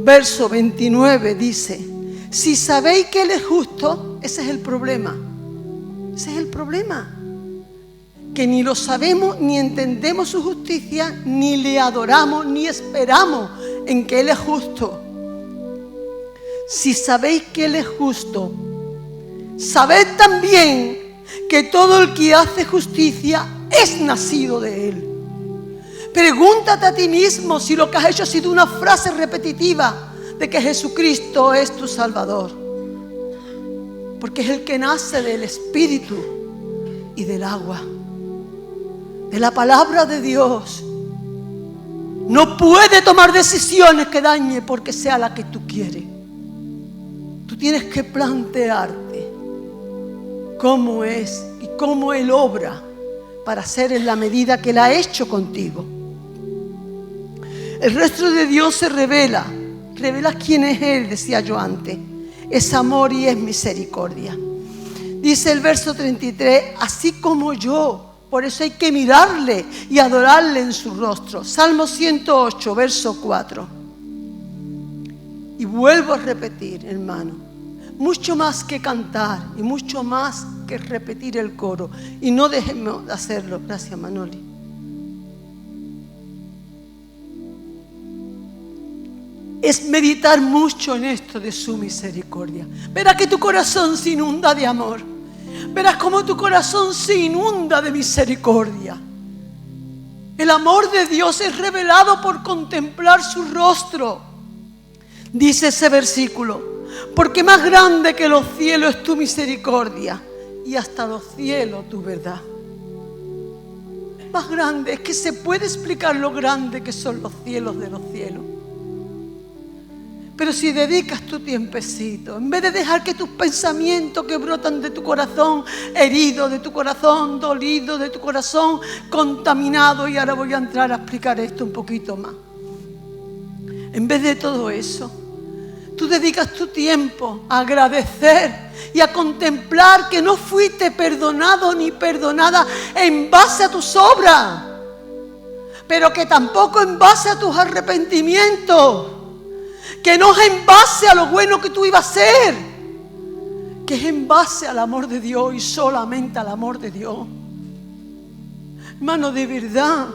verso 29 dice: si sabéis que Él es justo, ese es el problema. Ese es el problema. Que ni lo sabemos, ni entendemos su justicia, ni le adoramos, ni esperamos en que Él es justo. Si sabéis que Él es justo, sabed también que todo el que hace justicia es nacido de Él. Pregúntate a ti mismo si lo que has hecho ha sido una frase repetitiva de que Jesucristo es tu Salvador. Porque es el que nace del Espíritu y del agua, de la palabra de Dios. No puede tomar decisiones que dañe porque sea la que tú quieres. Tú tienes que plantearte cómo es y cómo Él obra para hacer en la medida que Él ha hecho contigo. El rostro de Dios se revela quién es Él, decía yo antes. Es amor y es misericordia. Dice el verso 33, así como yo. Por eso hay que mirarle y adorarle en su rostro. Salmo 108, verso 4. Y vuelvo a repetir, hermano, mucho más que cantar y mucho más que repetir el coro. Y no dejemos de hacerlo. Gracias, Manoli. Es meditar mucho en esto de su misericordia. Verás que tu corazón se inunda de amor. Verás cómo tu corazón se inunda de misericordia. El amor de Dios es revelado por contemplar su rostro. Dice ese versículo: porque más grande que los cielos es tu misericordia, y hasta los cielos tu verdad. Más grande, es que se puede explicar lo grande que son los cielos de los cielos. Pero si dedicas tu tiempecito, en vez de dejar que tus pensamientos que brotan de tu corazón herido, de tu corazón dolido, de tu corazón contaminado, y ahora voy a entrar a explicar esto un poquito más. En vez de todo eso, tú dedicas tu tiempo a agradecer y a contemplar que no fuiste perdonado ni perdonada en base a tus obras, pero que tampoco en base a tus arrepentimientos. Que no es en base a lo bueno que tú ibas a ser, que es en base al amor de Dios y solamente al amor de Dios. Hermano, de verdad,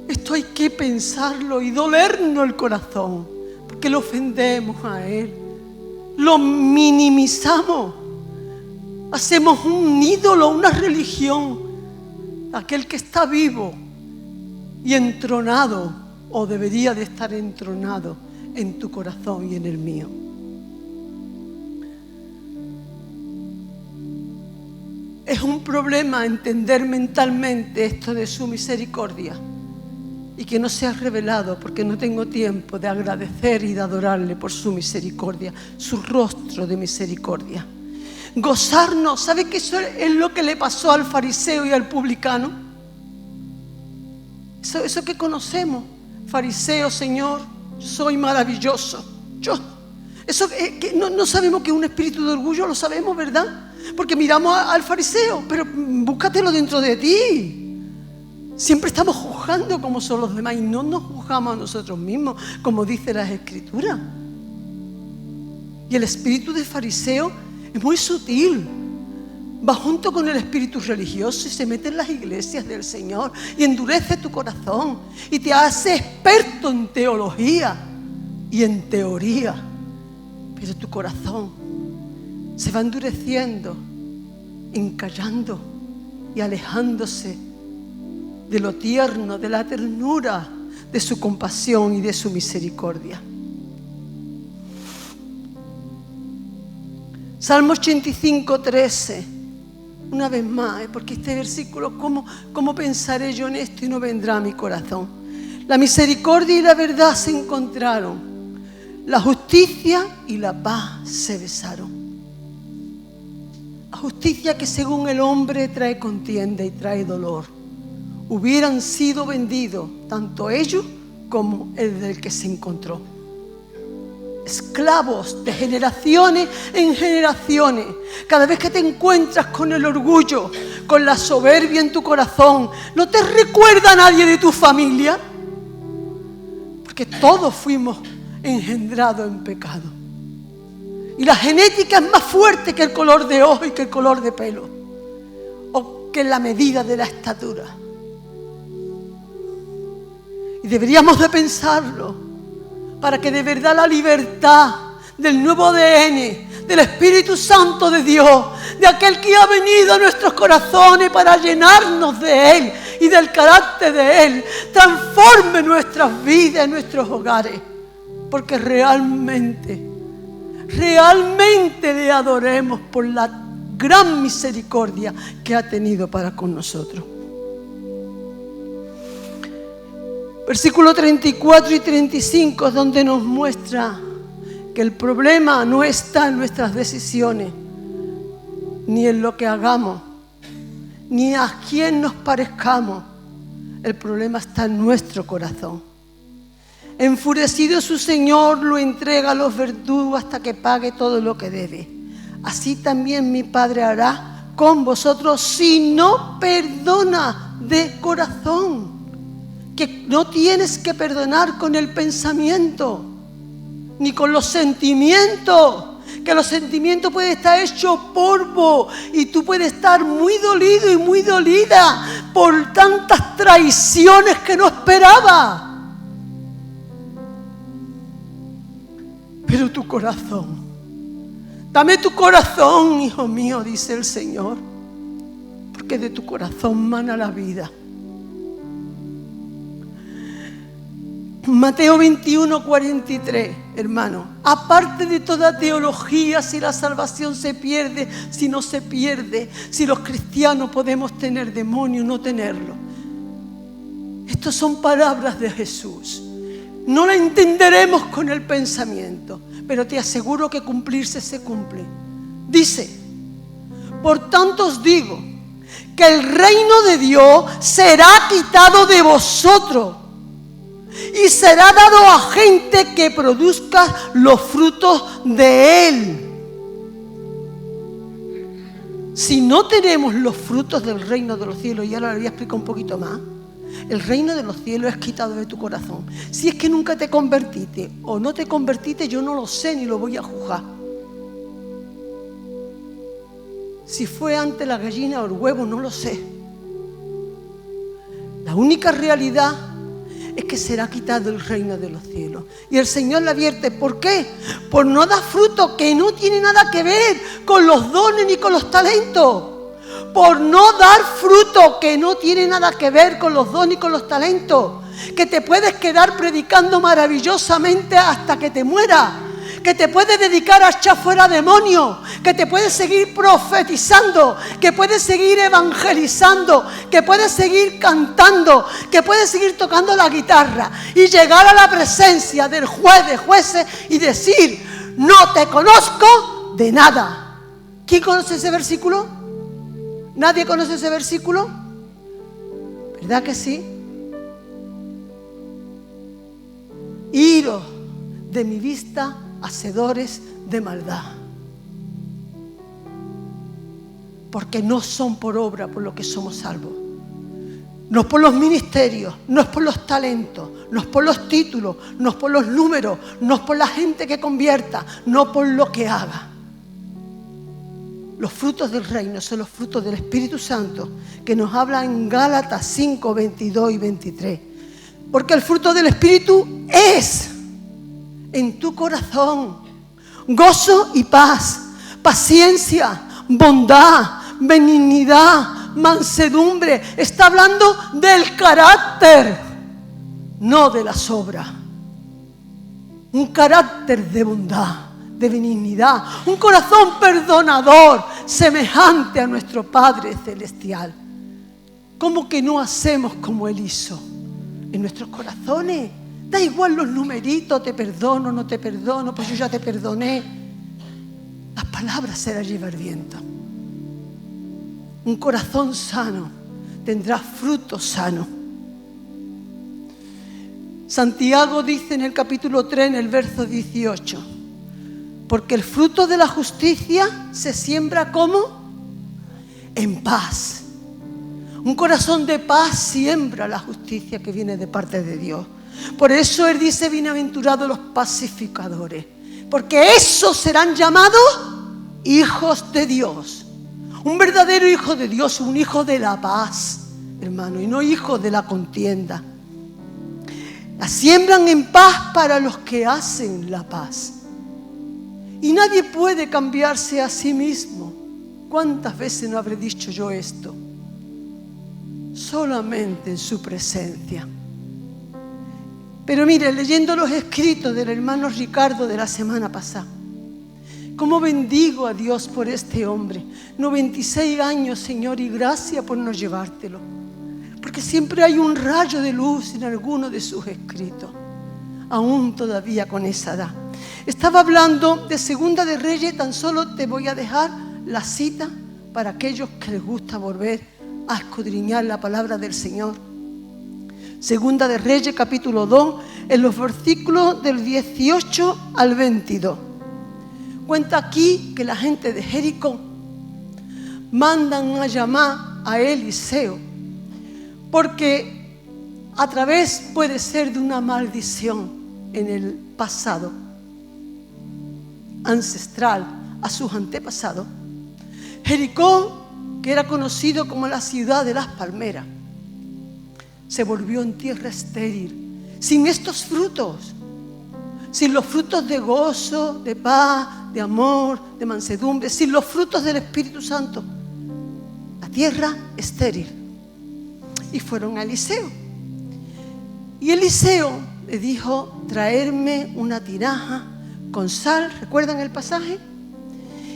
esto hay que pensarlo y dolernos el corazón, porque lo ofendemos a Él, lo minimizamos, hacemos un ídolo, una religión, aquel que está vivo y entronado, o debería de estar entronado en tu corazón y en el mío. Es un problema entender mentalmente esto de su misericordia y que no se ha revelado, porque no tengo tiempo de agradecer y de adorarle por su misericordia, su rostro de misericordia. Gozarnos. ¿Sabe que eso es lo que le pasó al fariseo y al publicano? Eso que conocemos. Fariseo, Señor, soy maravilloso. Eso que no sabemos que es un espíritu de orgullo, lo sabemos, ¿verdad? Porque miramos al fariseo, pero búscatelo dentro de ti. Siempre estamos juzgando como son los demás y no nos juzgamos a nosotros mismos, como dice las Escrituras. Y el espíritu de fariseo es muy sutil. Va junto con el espíritu religioso y se mete en las iglesias del Señor y endurece tu corazón y te hace experto en teología y en teoría. Pero tu corazón se va endureciendo, encallando y alejándose de lo tierno, de la ternura, de su compasión y de su misericordia. Salmo 85, 13. Una vez más, porque este versículo, ¿cómo pensaré yo en esto y no vendrá a mi corazón? La misericordia y la verdad se encontraron. La justicia y la paz se besaron. La justicia que según el hombre trae contienda y trae dolor. Hubieran sido vendidos tanto ellos como el del que se encontró. Esclavos de generaciones en generaciones. Cada vez que te encuentras con el orgullo, con la soberbia en tu corazón, ¿no te recuerda a nadie de tu familia? Porque todos fuimos engendrados en pecado. Y la genética es más fuerte que el color de ojo y que el color de pelo, o que la medida de la estatura. Y deberíamos de pensarlo, para que de verdad la libertad del nuevo ADN, del Espíritu Santo de Dios, de aquel que ha venido a nuestros corazones para llenarnos de Él y del carácter de Él, transforme nuestras vidas, nuestros hogares, porque realmente le adoremos por la gran misericordia que ha tenido para con nosotros. Versículo 34 y 35 es donde nos muestra que el problema no está en nuestras decisiones, ni en lo que hagamos, ni a quién nos parezcamos. El problema está en nuestro corazón. Enfurecido su Señor lo entrega a los verdugos hasta que pague todo lo que debe. Así también mi Padre hará con vosotros si no perdona de corazón. Que no tienes que perdonar con el pensamiento, ni con los sentimientos, que los sentimientos pueden estar hechos polvo y tú puedes estar muy dolido y muy dolida por tantas traiciones que no esperaba. Pero tu corazón, dame tu corazón, hijo mío, dice el Señor, porque de tu corazón mana la vida. Mateo 21, 43, hermano. Aparte de toda teología, si la salvación se pierde, si no se pierde, si los cristianos podemos tener demonio, no tenerlo. Estas son palabras de Jesús. No la entenderemos con el pensamiento, pero te aseguro que cumplirse se cumple. Dice, por tanto os digo, que el reino de Dios será quitado de vosotros y será dado a gente que produzca los frutos de Él. Si no tenemos los frutos del reino de los cielos, y ahora lo voy a explicar un poquito más, el reino de los cielos es quitado de tu corazón. Si es que nunca te convertiste o no te convertiste, yo no lo sé ni lo voy a juzgar. Si fue antes la gallina o el huevo, no lo sé. La única realidad es que será quitado el reino de los cielos. Y el Señor le advierte, ¿por qué? Por no dar fruto que no tiene nada que ver con los dones ni con los talentos. Por no dar fruto que no tiene nada que ver con los dones y con los talentos. Que te puedes quedar predicando maravillosamente hasta que te mueras. Que te puedes dedicar a echar fuera demonios, que te puedes seguir profetizando, que puedes seguir evangelizando, que puedes seguir cantando, que puedes seguir tocando la guitarra y llegar a la presencia del juez de jueces y decir, no te conozco de nada. ¿Quién conoce ese versículo? ¿Nadie conoce ese versículo? ¿Verdad que sí? Iros de mi vista, hacedores de maldad, porque no son por obra por lo que somos salvos, no es por los ministerios, no es por los talentos, no es por los títulos, no es por los números, no es por la gente que convierta, no por lo que haga. Los frutos del reino son los frutos del Espíritu Santo, que nos habla en Gálatas 5, 22 y 23, porque el fruto del Espíritu es en tu corazón gozo y paz, paciencia, bondad, benignidad, mansedumbre. Está hablando del carácter, no de las obras. Un carácter de bondad, de benignidad, un corazón perdonador, semejante a nuestro Padre Celestial. ¿Cómo que no hacemos como Él hizo? En nuestros corazones. Da igual los numeritos, te perdono, no te perdono, pues yo ya te perdoné. Las palabras se las lleva el viento. Un corazón sano tendrá fruto sano. Santiago dice en el capítulo 3, en el verso 18, porque el fruto de la justicia se siembra ¿cómo? En paz. Un corazón de paz siembra la justicia que viene de parte de Dios. Por eso Él dice, bienaventurados los pacificadores, porque esos serán llamados hijos de Dios. Un verdadero hijo de Dios, un hijo de la paz, hermano, y no hijo de la contienda. La siembran en paz para los que hacen la paz. Y nadie puede cambiarse a sí mismo. ¿Cuántas veces no habré dicho yo esto? Solamente en su presencia. Pero mire, leyendo los escritos del hermano Ricardo de la semana pasada, cómo bendigo a Dios por este hombre. 96 años, Señor, y gracias por no llevártelo. Porque siempre hay un rayo de luz en alguno de sus escritos, aún todavía con esa edad. Estaba hablando de Segunda de Reyes, tan solo te voy a dejar la cita para aquellos que les gusta volver a escudriñar la palabra del Señor. Segunda de Reyes, capítulo 2, en los versículos del 18 al 22. Cuenta aquí que la gente de Jericó mandan a llamar a Eliseo, porque a través puede ser de una maldición en el pasado ancestral, a sus antepasados. Jericó, que era conocido como la ciudad de las palmeras, se volvió en tierra estéril, sin estos frutos, sin los frutos de gozo, de paz, de amor, de mansedumbre, sin los frutos del Espíritu Santo. La tierra estéril. Y fueron a Eliseo. Y Eliseo le dijo, traerme una tinaja con sal, ¿recuerdan el pasaje?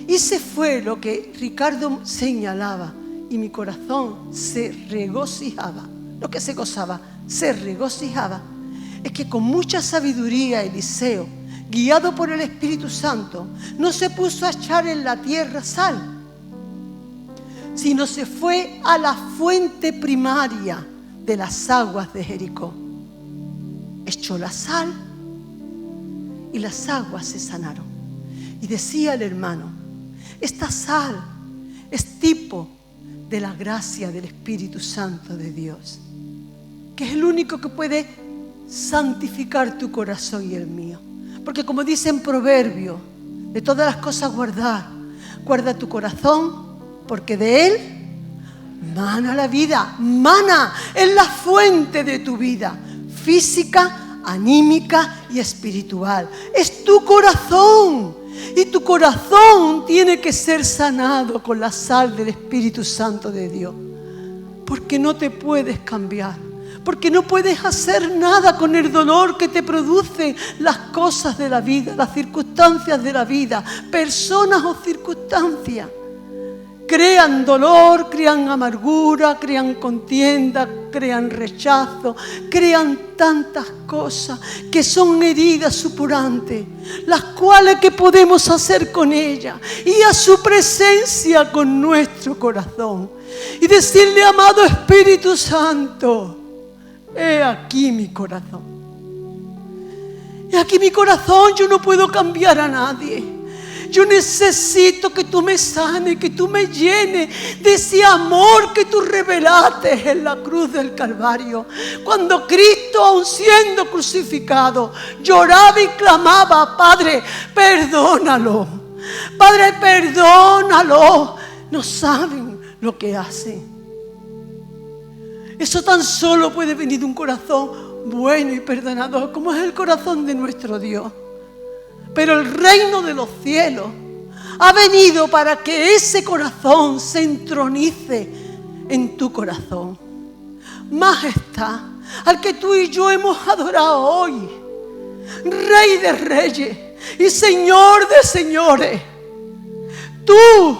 Y se fue lo que Ricardo señalaba, y mi corazón se regocijaba. Lo que se gozaba, se regocijaba, es que con mucha sabiduría Eliseo, guiado por el Espíritu Santo, no se puso a echar en la tierra sal, sino se fue a la fuente primaria de las aguas de Jericó. Echó la sal y las aguas se sanaron. Y decía el hermano, esta sal es tipo de la gracia del Espíritu Santo de Dios, que es el único que puede santificar tu corazón y el mío. Porque como dice en Proverbio, de todas las cosas guarda tu corazón, porque de él Mana la vida, mana es la fuente de tu vida, física, anímica y espiritual. Es tu corazón. Y tu corazón tiene que ser sanado con la sal del Espíritu Santo de Dios. Porque no te puedes cambiar. Porque no puedes hacer nada con el dolor que te producen las cosas de la vida, las circunstancias de la vida, personas o circunstancias. Crean dolor, crean amargura, crean contienda, crean rechazo, crean tantas cosas que son heridas supurantes, las cuales que podemos hacer con ellas y a su presencia con nuestro corazón y decirle: amado Espíritu Santo, he aquí mi corazón. He aquí mi corazón, yo no puedo cambiar a nadie. Yo necesito que tú me sanes, que tú me llenes de ese amor que tú revelaste en la cruz del Calvario. Cuando Cristo, aun siendo crucificado, lloraba y clamaba: Padre, perdónalo. Padre, perdónalo. No saben lo que hacen. Eso tan solo puede venir de un corazón bueno y perdonador, como es el corazón de nuestro Dios. Pero el reino de los cielos ha venido para que ese corazón se entronice en tu corazón. Más está al que tú y yo hemos adorado hoy, Rey de reyes y Señor de señores. Tú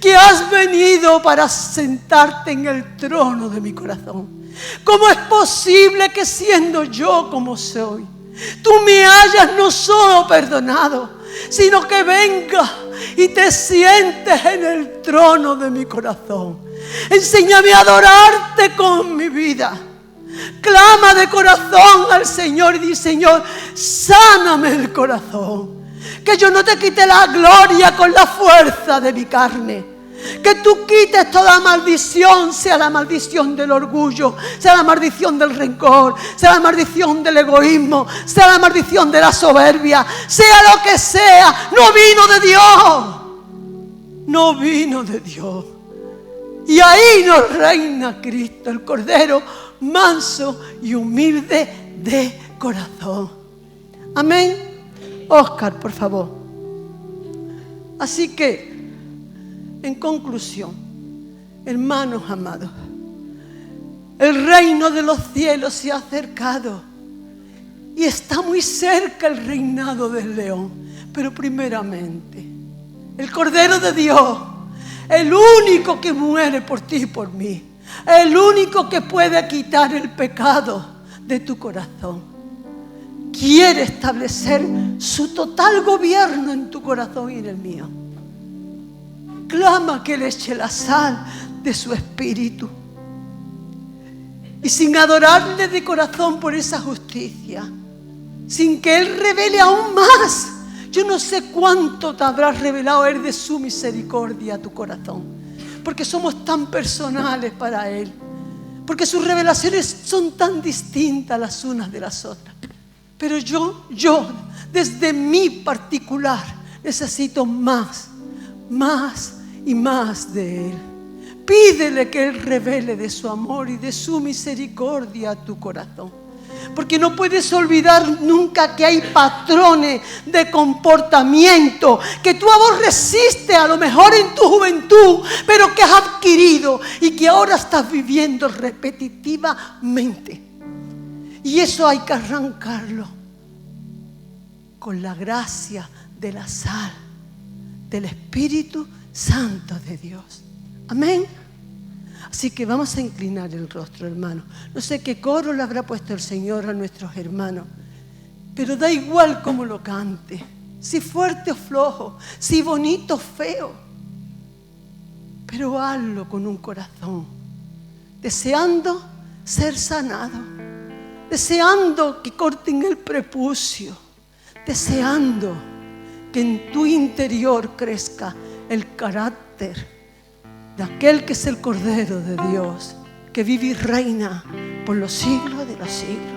que has venido para sentarte en el trono de mi corazón. ¿Cómo es posible que siendo yo como soy, tú me hayas no solo perdonado, sino que vengas y te sientes en el trono de mi corazón? Enséñame a adorarte con mi vida. Clama de corazón al Señor y di: Señor, sáname el corazón. Que yo no te quite la gloria con la fuerza de mi carne. Que tú quites toda maldición, sea la maldición del orgullo, sea la maldición del rencor, sea la maldición del egoísmo, sea la maldición de la soberbia, sea lo que sea. No vino de Dios. No vino de Dios. Y ahí nos reina Cristo, el Cordero manso y humilde de corazón. Amén. Oscar, por favor. Así que, en conclusión, hermanos amados, el reino de los cielos se ha acercado y está muy cerca el reinado del león. Pero primeramente, el Cordero de Dios, el único que muere por ti y por mí, el único que puede quitar el pecado de tu corazón, quiere establecer su total gobierno en tu corazón y en el mío. Clama que Él eche la sal de su espíritu. Y sin adorarle de corazón por esa justicia, sin que Él revele aún más, yo no sé cuánto te habrá revelado Él de su misericordia a tu corazón, porque somos tan personales para Él, porque sus revelaciones son tan distintas las unas de las otras. Pero yo, desde mi particular, necesito más y más de Él. Pídele que Él revele de su amor y de su misericordia a tu corazón. Porque no puedes olvidar nunca que hay patrones de comportamiento que tú aborreciste a lo mejor en tu juventud, pero que has adquirido y que ahora estás viviendo repetitivamente. Y eso hay que arrancarlo con la gracia de la sal del Espíritu Santo de Dios. Amén. Así que vamos a inclinar el rostro, hermano. No sé qué coro le habrá puesto el Señor a nuestros hermanos, pero da igual cómo lo cante, si fuerte o flojo, si bonito o feo, pero hazlo con un corazón, deseando ser sanado, deseando que corten el prepucio, deseando que en tu interior crezca el carácter de aquel que es el Cordero de Dios, que vive y reina por los siglos de los siglos.